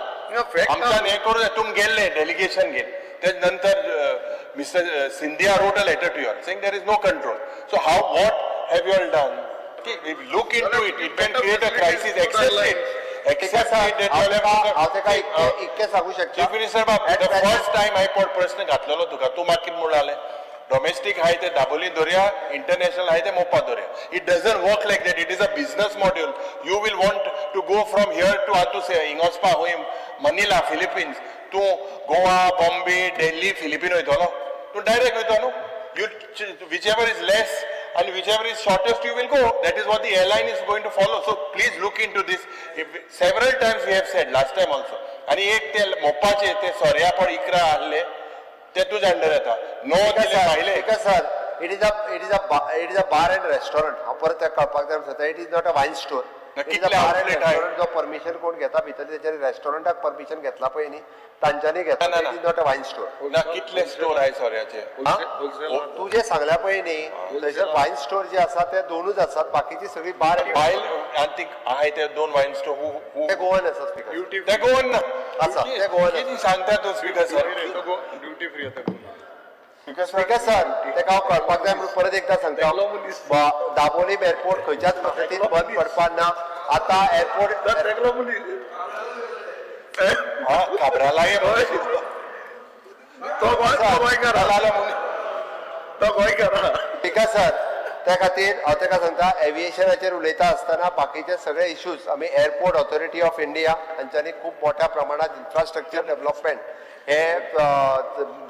आमच्यान हें करून तुम गेल्ले डेलिगेशन घेन तेज नंतर mister Scindia wrote a letter to you all saying there is no control. So what have you all done? Look into it. It can create a crisis. Accept it. हांव ताका इतकें सांगू शकता. Chief Minister बाब, the first time I प्रश्न घातलेलो तुका तू म्हाका कितें म्हणून आलें डोमेस्टिक हाय ते दाबोली दर्या इंटरनॅशनल हाय ते मोपा दर्या. It doesn't work like that. It is a business module. You will want to go from here to हातू से हिंगा वचपा खंय मनिला फिलिपिन्स तूं गोवा बॉम्बे दिल्ली फिलिपीन वयतलो तूं डायरेक्ट वयतो न्हू. You whichever is less and whichever is shortest you will go. That is what the airline is going to follow. So please look into this. Several times we have said last time also. आणि एक ते मोपाचे ते सोर्या पण इकरा आसले ते तुझ्या under येता. No दिले पाहिले sir it is a bar and restaurant. हांव परत ताका कळपाक जाय म्हणटा it is not a wine store. It is a bar and restaurant. जो परमिशन कोण घेता भितर तेच्या रेस्टॉरंटाक परमिशन घेतला पळय न्ही तांच्यानी घेतला. It is not a wine store. ना कितले स्टोर आहे सोर्याचे. तू जे सांगल्या पळय न्ही थंयसर वाईन स्टोर जे आसा ते दोनूच आसात बाकीची सगळी बार आणि ती आहे ते दोन वाईन स्टोर ते गोवन आसा स्पीकर. ते गोवन ना आसा ते गोवन किती सांगता तो स्पीकर सर. ड्युटी फ्री येता. स्पीकर सर ताका हांव कळपाक जाय म्हणून परत एकदा सांगता दाबोलीम एअरपोर्ट खंयच्याच पद्दतीन बंद पडपाक ना. आता एअरपोर्ट घाबराला स्पीकर सर त्या खातीर हांव ताका सांगता एव्हिएशनाचेर उलयता आसतना बाकीचे सगळे इश्यूज आमी एअरपोर्ट ऑथॉरिटी ऑफ इंडिया हांच्यांनी खूब मोठ्या प्रमाणात इन्फ्रास्ट्रक्चर डेव्हलपमेंट हे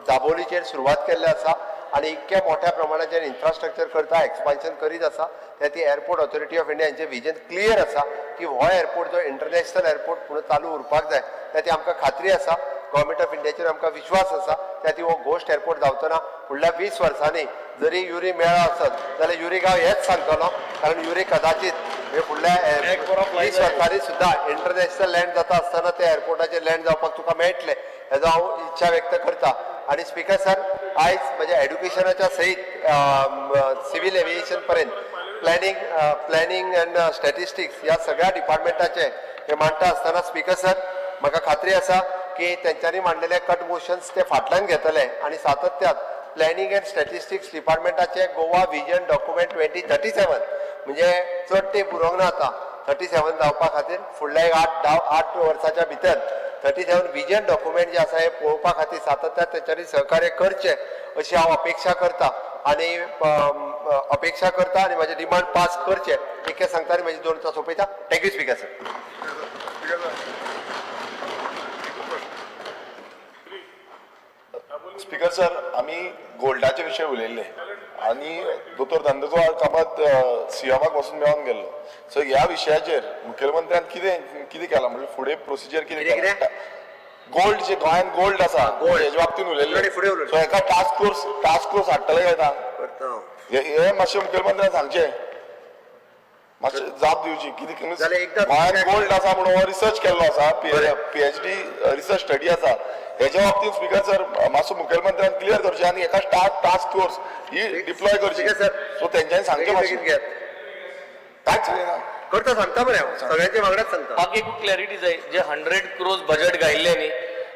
दाबोलीचेर सुरवात केल्ले आसा आणि इतक्या मोठ्या प्रमाणाचेर इन्फ्रास्ट्रक्चर करता एक्सपान्शन करीत आसा त्या ती एअरपोर्ट ऑथॉरिटी ऑफ इंडिया हांचें विजन क्लियर आसा की हो एअरपोर्ट जो इंटरनॅशनल एअरपोर्ट पुढे चालू उरपाक जाय त्या ती आमकां खात्री आसा. गव्हर्मेंट ऑफ इंडियाचेर आमकां विश्वास आसा त्या ती हो घोस्ट एअरपोर्ट जावचो फुडल्या 20 वर्सांनी जरी युरी मेळ्ळो आसत जाल्यार युरी गांव हेच सांगतलो कारण युरी कदाचित फुडल्या 20 वर्सांनी सुद्दां इंटरनॅशनल लँड जाता आसतना त्या एअरपोर्टाचेर लँड जावपाक तुका मेळटलें हेजो हांव इच्छा व्यक्त करता. आणि स्पीकर सर आयज म्हणजे एड्युकेशनाच्या सहित सिव्हिल एव्हिएशन पर्यंत प्लॅनिंग अँड स्टॅटिस्टिक्स ह्या सगळ्या डिपार्टमेंटाचे हे मांडटा आसतना स्पीकर सर म्हाका खात्री आसा की तेंच्यांनी मांडलेले कट मोशन्स ते फाटल्यान घेतले आणि सातत्यात प्लॅनिंग अँड स्टॅटिस्टिक्स डिपार्टमेंटाचे गोवा विजन डॉक्युमेंट 2037 म्हणजे चड ते बुरोंक ना आता 37 जावपा खातीर फुडल्या 8 वर्साच्या भितर 37 विजन डॉक्युमेंट जे आसा हे पळोवपा खातीर सातत्यात तेंच्यांनी सहकार्य करचे अशी हांव अपेक्षा करता आणि माझे डिमांड पास करचे एक सांगता आनी म्हजी 2 मिनटां सोंपयता. Thank you speaker sir. Speaker sir आम्ही गोल्डाचे विषय उलयल्ले आणि दोतोर नंदकुमार कामत सीएमाक वचून मेळोन गेल्लो. सो ह्या विशयाचेर मुखेलमंत्र्यान कितें केलां म्हणजे फुडें प्रोसिजर कितें गोल्ड जे गोंयान गोल्ड आसा हेजे बाबतींत उलयल्ले. सो हेका टास्क फोर्स हाडटले काय हे मातशें मुखेलमंत्र्यान सांगचें मातशें जाप दिवची कितें गोंयान गोल्ड आसा म्हणून हो रिसर्च केल्लो आसा PhD रिसर्च स्टडी आसा हेच्या बाबतींत स्पीकर सर मातसो मुखेलमंत्र्यान क्लियर करचें आनी एका टास्क फोर्स ही डिप्लॉय करची. सो तेंच्यांनी सांगचें मातशें कांयच ना करता सांगता बरें हांव सगळ्यांच्या वांगडाच सांगता. म्हाका एक क्लॅरिटी जाय जे 100 crores बजेट घायल्ले न्ही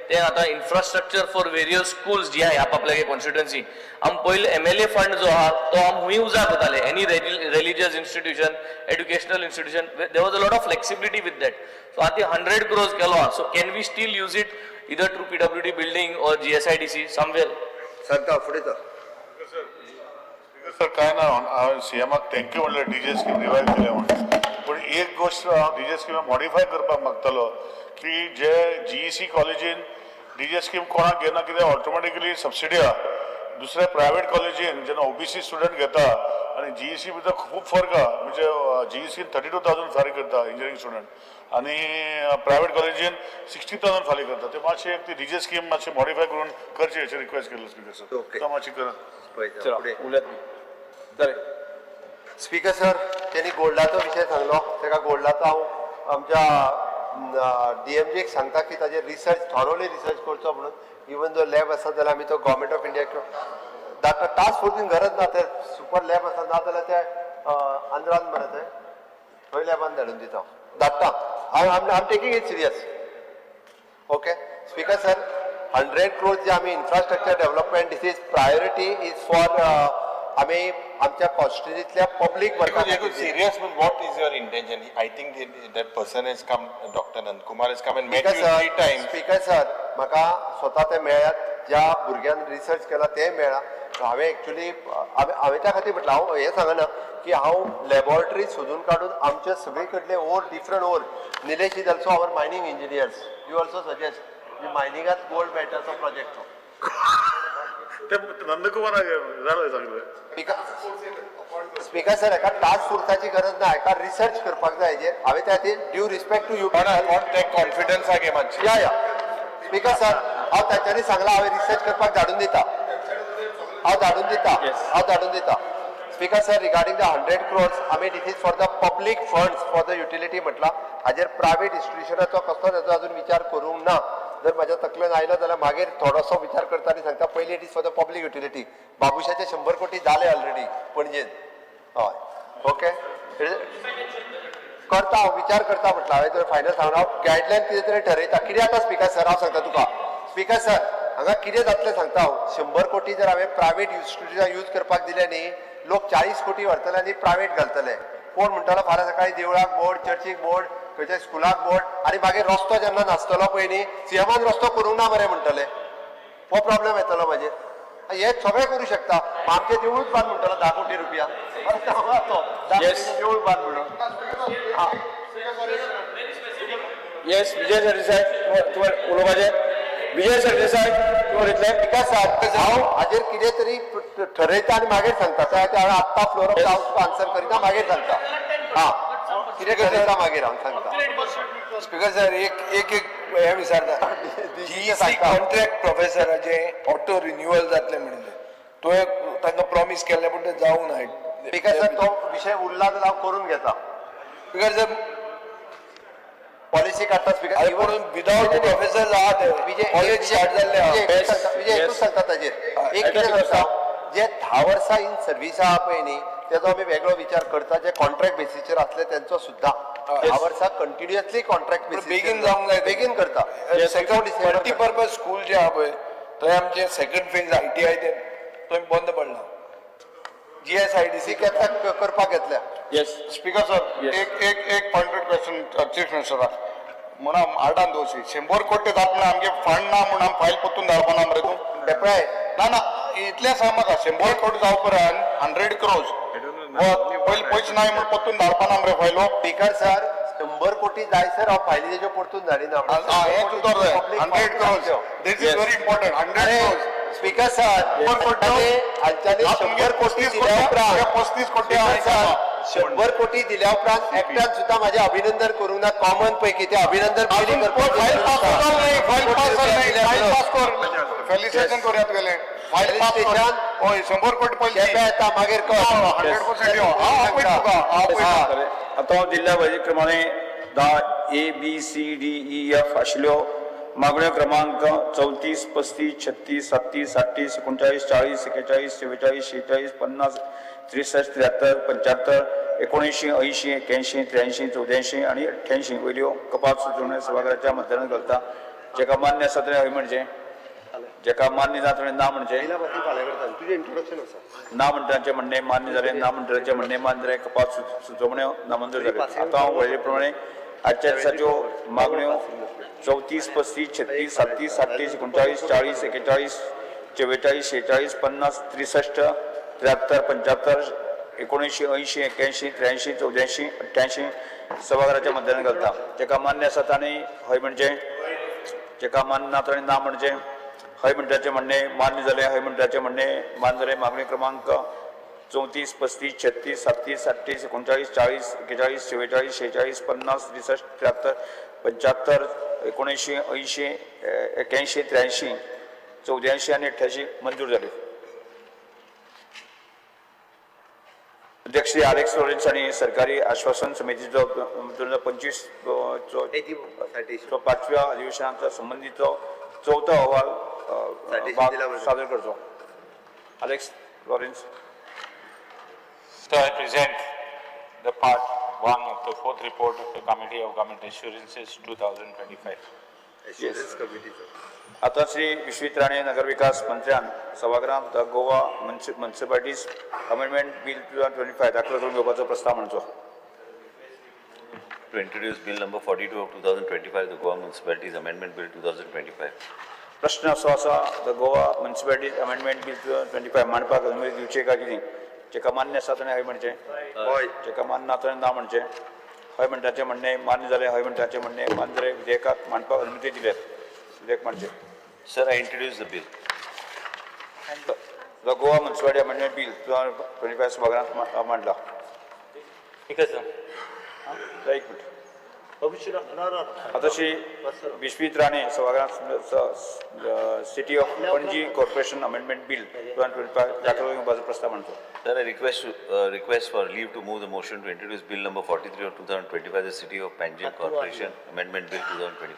ते आता इन्फ्रास्ट्रक्चर फॉर वेरियस स्कूल्स जी आहे आपल्या कॉन्स्टिट्युएन्सी आम पयले MLA फंड जो आहा तो आम हुंय उजा करताले any religious institution educational institution there was a lot of flexibility with that. So आतां 100 crores केलो आहा so can we still use it either to PWD building और GSIDC समवेअर. सांगता फुडें तो सर काय ना सीएमाक थँक्यू म्हणलें डीजे स्कीम रिवायव केल्या म्हणून पूण एक गोष्ट हांव डीजे स्कीम मॉडिफाय करपाक मागतलो की जे GEC कॉलेजीन डीजे स्कीम कोणाक घेना कित्याक ऑटोमॅटिकली सबसिडी आहा दुसऱ्या प्रायव्हेट कॉलेजीन जेन्ना ओबीसी स्टुडंट घेता आनी जीईसी भितर खूब फरक आहा म्हणजे जीईसी 32,000 फारीक करता इंजिनियरींग स्टुडंट आनी प्रायव्हेट कॉलेजीन 60,000 फारीक करता ते मातशें ती डीजे स्कीम मातशें मॉडिफाय करून करची अशें रिक्वेस्ट केल्लो स्पीकर सर Okay. तो मातशी करा पळयता फुडें. स्पीकर सर त्यांनी गोल्डाचो विषय सांगलो तेका गोल्डाचो हांव आमच्या डीएमजीक सांगता की ताजेर रिसर्च थॉरोली रिसर्च करचो म्हणून इवन जो लॅब आसा जाल्यार आमी तो गव्हर्मेंट ऑफ इंडिया धाडटा टास्क फोर्सीन गरज ना ते सुपर लॅब आसा ना जाल्यार ते आंध्रान मरे ते थंय लॅबान धाडून दिता धाडटा I taking it serious okay speaker sir 100 crores जे आम्ही infrastructure development this is priority is for आम्ही आमच्या कॉन्स्टिट्युन्सीतल्या public Serious, but what is your intention? I think that person has come, Dr. Nandkumar has come and met you 3 times. Speaker sir म्हाका स्वता ते मेळ्यात ज्या भुरग्यान रिसर्च केला ते मेळ्ळा हांवें एक्चुली हांवें त्या खातीर म्हटलं हांव हें सांगना की हांव लॅबॉरेटरी सोदून काडून आमचे सगळे कडले different Nilesh is also our mining engineers you also suggest मायनिंगात गोल्ड मेळटाचो प्रोजेक्ट ते नंदकुमार जालें सगळें स्पीकर सर हेका टास्क फोर्साची गरज ना हेका रिसर्च करपाक जाय हेजेर हांवें त्या खातीर due respect to you confidence आहे मातशी. या स्पीकर सर हांव तांच्यांनी सांगला हांवें रिसर्च करपाक धाडून दिता हांव धाडून दिता speaker sir regarding the 100 crores आमी this is for the public funds for the utility म्हटला हाजेर प्रायव्हेट इन्स्टिट्युशनाचो कसलो ताचो अजून विचार करूंक ना जर म्हाज्या तकलेन आयलो जाल्यार मागीर थोडोसो विचार करता आनी सांगता पयली it is for the public utility बाबुशाचे 100 कोटी जाले ऑलरेडी पणजेन हय ओके करता हांव विचार करता म्हटलं हांवें तर फायनल सांगला गायडलायन कितें तरी ठरयता कितें जाता स्पीकर सर हांव सांगता तुका स्पीकर सर हांगा कितें जातलें सांगता हांव 100 कोटी जर हांवें प्रायव्हेट इन्स्टिट्युशनां यूज करपाक दिले न्ही लोक 40 कोटी व्हरतले आनी प्रायव्हेट घालतले कोण म्हणटालो फाल्यां सकाळीं देवळाक बोर्ड चर्चीक बोर्ड खंयच्या स्कुलाक बोर्ड आनी मागीर रस्तो जेन्ना नासतलो पळय न्ही सीएमान रस्तो करूंक ना मरे म्हणटले हो प्रॉब्लेम येतलो म्हाजेर हे सगळें करूं शकता आमचें देवूळ बांद म्हणटलो 10 कोटी रुपया देवूळ बांद म्हणून येस विजय सरदेसाय तुम्हाला उलोवपाचें विजय सरदेसाय तुम्हाला इतलें विकास हांव हाजेर कितें तरी ठरयता आनी मागीर सांगता त्या हांवें आत्ता फ्लोर ऑफ हावस आन्सर करिना मागीर सांगता हां कितें ठरयता मागीर हांव सांगता स्पीकर सर एक हे विचारता जीईसी कॉन्ट्रॅक्ट प्रोफेसराचे ऑटो रिन्युअल जातले म्हणले तो तांकां प्रॉमिस केल्ले पूण ते जावंक ना स्पीकर सर तो विशय उरला जाल्यार हांव करून घेता स्पीकर सर पॉलिसी काडटा स्पीकर म्हणून विदाउट प्रोफेसर आहात कॉलेज स्टार्ट जाल्ले विजय एकूच सांगता ताजेर एक कितें सांगता जे 10 वर्सां इन सर्वीस आहा पळय न्ही तेजो आमी वेगळो विचार करता जे कॉन्ट्रॅक्ट बेसिसचेर आसले तेंचो सुद्दां 10 वर्सां कंटिन्युअसली कॉन्ट्रॅक्ट बेसिस बेगीन जावंक जाय बेगीन करता मल्टीपर्पज स्कूल जे आहा पळय थंय आमचे सेकंड फेज ITI ते थंय बंद पडला GSIDC करपाक घेतल्या येस स्पीकर सर एक पॉइंटेड क्वेश्चन चीफ मिनिस्टराक म्हणा आडान दोशी 100 कोटी जातले आमगे फंड ना म्हणून फायल पोतून धाडपाना मरे तूं पळय ना इतलें सांग म्हाका 100 कोटी जावं पर्यंत 100 crores पयलीं पयशे नाय म्हणून पोतून धाडपाना मरे फायलो स्पीकर सर 100 कोटी जाय सर हांव फायली तेज्यो परतून धाडिना हें उतर जाय 100 crores this is very important 100 crores speaker sir 100 कोटी दिल्या उपरांत 35 कोटी 100 कोटी दिल्या उपरांत एकट्यान सुद्धा माझे अभिनंदन करूंक ना कॉमन पैकी ते अभिनंदन पयलीं फेलिसिटेशन करूयात गेले फायल पास हय 100 कोटी पयलीं येता मागीर 100% आता हांव दिल्ल्या वैजी क्रमाणे 10 ABCDEF आशिल्ल्यो मागण्यो क्रमांक 34 35 36 37 38 39 40 41 44 46 47 50 63 73 75 79 80 81 83 84 आणि 88 वयल्यो कपात सुचोवण्यो सभागृहाच्या मतदानात घालता जेका मान्य आसा तेणें हय म्हणजे जेका मान्य ना तेणें ना म्हणजे तुजें इंट्रोडक्शन आसा ना मंत्र्यांचे म्हणणे मान्य झाले ना मंत्र्यांचे म्हणणे मान्य झाले कपात सुचोवण्यो नामंजूर जाले आता हांव वळेरे प्रमाणे आजच्या दिसाच्यो मागण्यो 34 35 36 37 38 39 40 41 44 46 50 63 73 75 79 80 81 83 84 88 सभागृहाच्या मतदानात घालता जेका मान्य आसा ताणें हय म्हणजे जेका मान्य ना ताणें ना म्हणजे हय मंडळाचे म्हणणे मान्य झाले. हय मंडळाचे म्हणणे मान्य झाले. मागणी क्रमांक 34, 35, 36, 37, 38, 39, 40, 41, 44, 46, 50, 63, 73, 75, 79, 80, 81, 83, 84 आणि 88 मंजूर झाले. अध्यक्ष श्री आलेक्स लॉरेन्स आणि सरकारी आश्वासन समितीचो 2025 चो 5व्या अधिवेशनाचा संबंधित 4था अहवाल सादर करतो. Alex Lawrence. So I present the part 1 of the 4th report of the Committee of Government Assurances 2025. आता श्री विश्वित राणे नगर विकास मंत्र्यान सभागृहात द गोवा म्युनिसिपालिटीज अमेंडमेंट बिल 2025 दाखल करून घेवपाचो प्रस्ताव मांडचो. To introduce Bill number 42 of 2025, the Goa Municipalities Amendment Bill 2025. प्रश्न असो आसा द गोवा म्युनिसिपालिटीज अमेंडमेंट बिल 2025 मांडपाक अनुमती दिवची काय कितें? जेका मान्य आसा ताणें हय म्हणचें. हय. जेका मान्य ना ताणें ना म्हणचें. हय मंडळाचे म्हणणे मान्य जालें. हय मंडळाचे म्हणणे मान्य जालें. विधेयकाक मांडपाक अनुमती दिल्यात. विधेयक मांडचें. Sir, I introduce the bill. The Goa municipality amendment bill 2025 सभागृहात मांडला. ठीक आहे सर. एक मिनिट. आता श्री विश्वित राणे सभागृहात city of Panaji corporation amendment bill 2025 दाखल करून घेवपाचो प्रस्ताव मांडचो. Sir, I request for leave to move the motion to introduce Bill number 43 of 2025, the City of Panjim Corporation Amendment Bill 2025.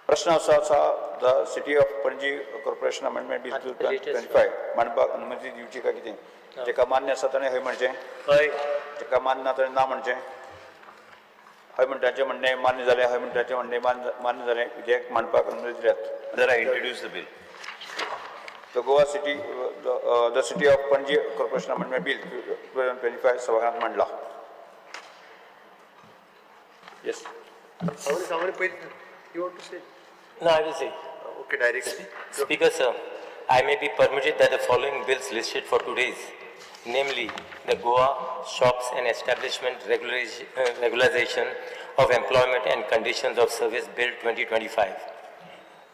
प्रश्न असो आसा the city of Panaji corporation amendment bill 2025 मांडपाक अनुमती दिवची काय कितें? जेका मान्य आसा ताणें हय म्हणचें. हय. जेका मान्य ना ताणें ना म्हणचें. हय मंडळाचे म्हणणे मान्य जालें. हय मंडळाचे म्हणणे मान्य जालें. विधेयक मांडपाक अनुमती दिल्यात. Sir, I introduce the bill. The Goa city the city of Panaji corporation amendment bill 2025 सभागृहात मांडला. Yes. No, I will say. Okay, directly. Speaker, sir, I may be permitted that the following bills listed for today's, namely the Goa Shops and Establishment Regularization of Employment and Conditions of Service Bill 2025,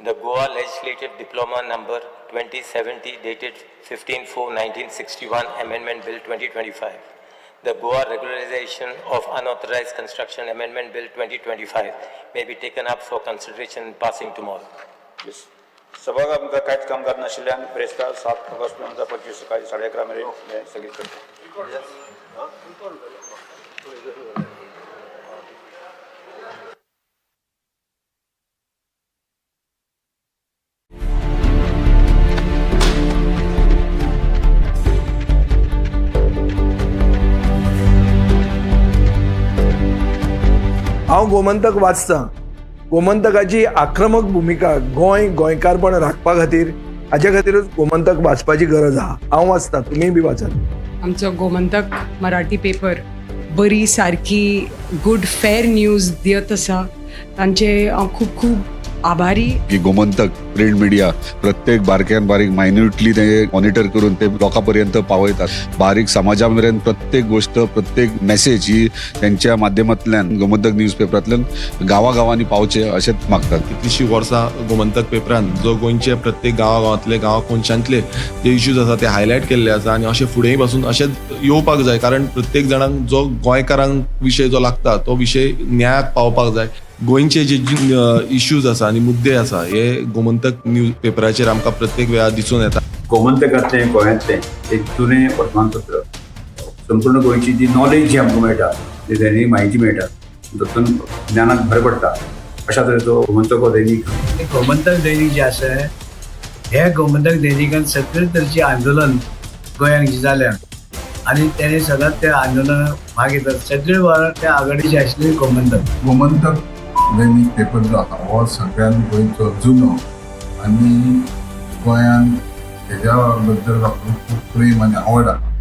the Goa Legislative Diploma number 2070 dated 15/4/1961 Amendment Bill 2025, the Goa Regularization of Unauthorized Construction Amendment Bill 2025 may be taken up for consideration and passing tomorrow. Yes. सभागृहात कांयच कामगार नाशिल्ल्यान ब्रेस्तार 7 August 2025 सकाळी 11:30 मेरेन स्थगीत करता. हांव गोमंतक वाचतां. गोमंतकाची आक्रमक भुमिका गोंयकारपण राखपा खातीर हाचे खातीरच गोमंतक वाचपाची गरज आहा. हांव वाचतां, तुमीय बी वाचात. आमचो गोमंतक मराठी पेपर बरी सारकी गुड फेर न्यूज दियत आसा. तांचे हांव खूब खूब आभारी. की गोमंतक प्रिंट मिडिया प्रत्येक बारक्यान बारीक मायन्युटली ते मॉनिटर करून ते लोकांपर्यंत पावयतात. बारीक समाजा मेरेन प्रत्येक गोष्ट प्रत्येक मेसेज ही त्यांच्या माध्यमांतल्यान गोमंतक न्यूज पेपरांतल्यान गांवांनी पावचे अशेंच मागतात. कितलींशीं वर्सां गोमंतक पेपरान जो गोंयचे प्रत्येक गांवांतले कोनशांतले जे इश्यूज आसा ते हायलायट केल्ले आसा आनी अशें फुडेंय पासून अशेंच येवपाक जाय. कारण प्रत्येक जाणांक जो गोंयकारांक विशय जो लागता तो विशय न्यायाक पावपाक जाय. गोंयचे जे इश्यूज आसा आनी मुद्दे आसा हे गोमंतक न्यूज पेपराचेर आमकां प्रत्येक वेळार दिसून येता. गोमंतकांतलें गोंयांतलें एक जुनें वर्तमानपत्र. संपूर्ण गोंयची जी नॉलेज जी आमकां मेळटा तेणी म्हायती मेळटा तातूंत ज्ञानाक भर पडटा अशा तरेचो गोमंतक हो दैनीक. गोमंतक दैनीक जे आसा हे गोमंतक दैनिकान सगळे तरेची आंदोलन गोंयांत जी जाल्या आनी तेणे सदांच त्या आंदोलनाक भाग घेतात. सगळे वेळार त्या आघाडीचे आशिल्ले गोमंतक दैनीक पेपर जो आसा हो सगळ्यान गोंयचो जुनो आनी गोंयान हेज्या बद्दल खूब प्रेम आनी आवड आसा.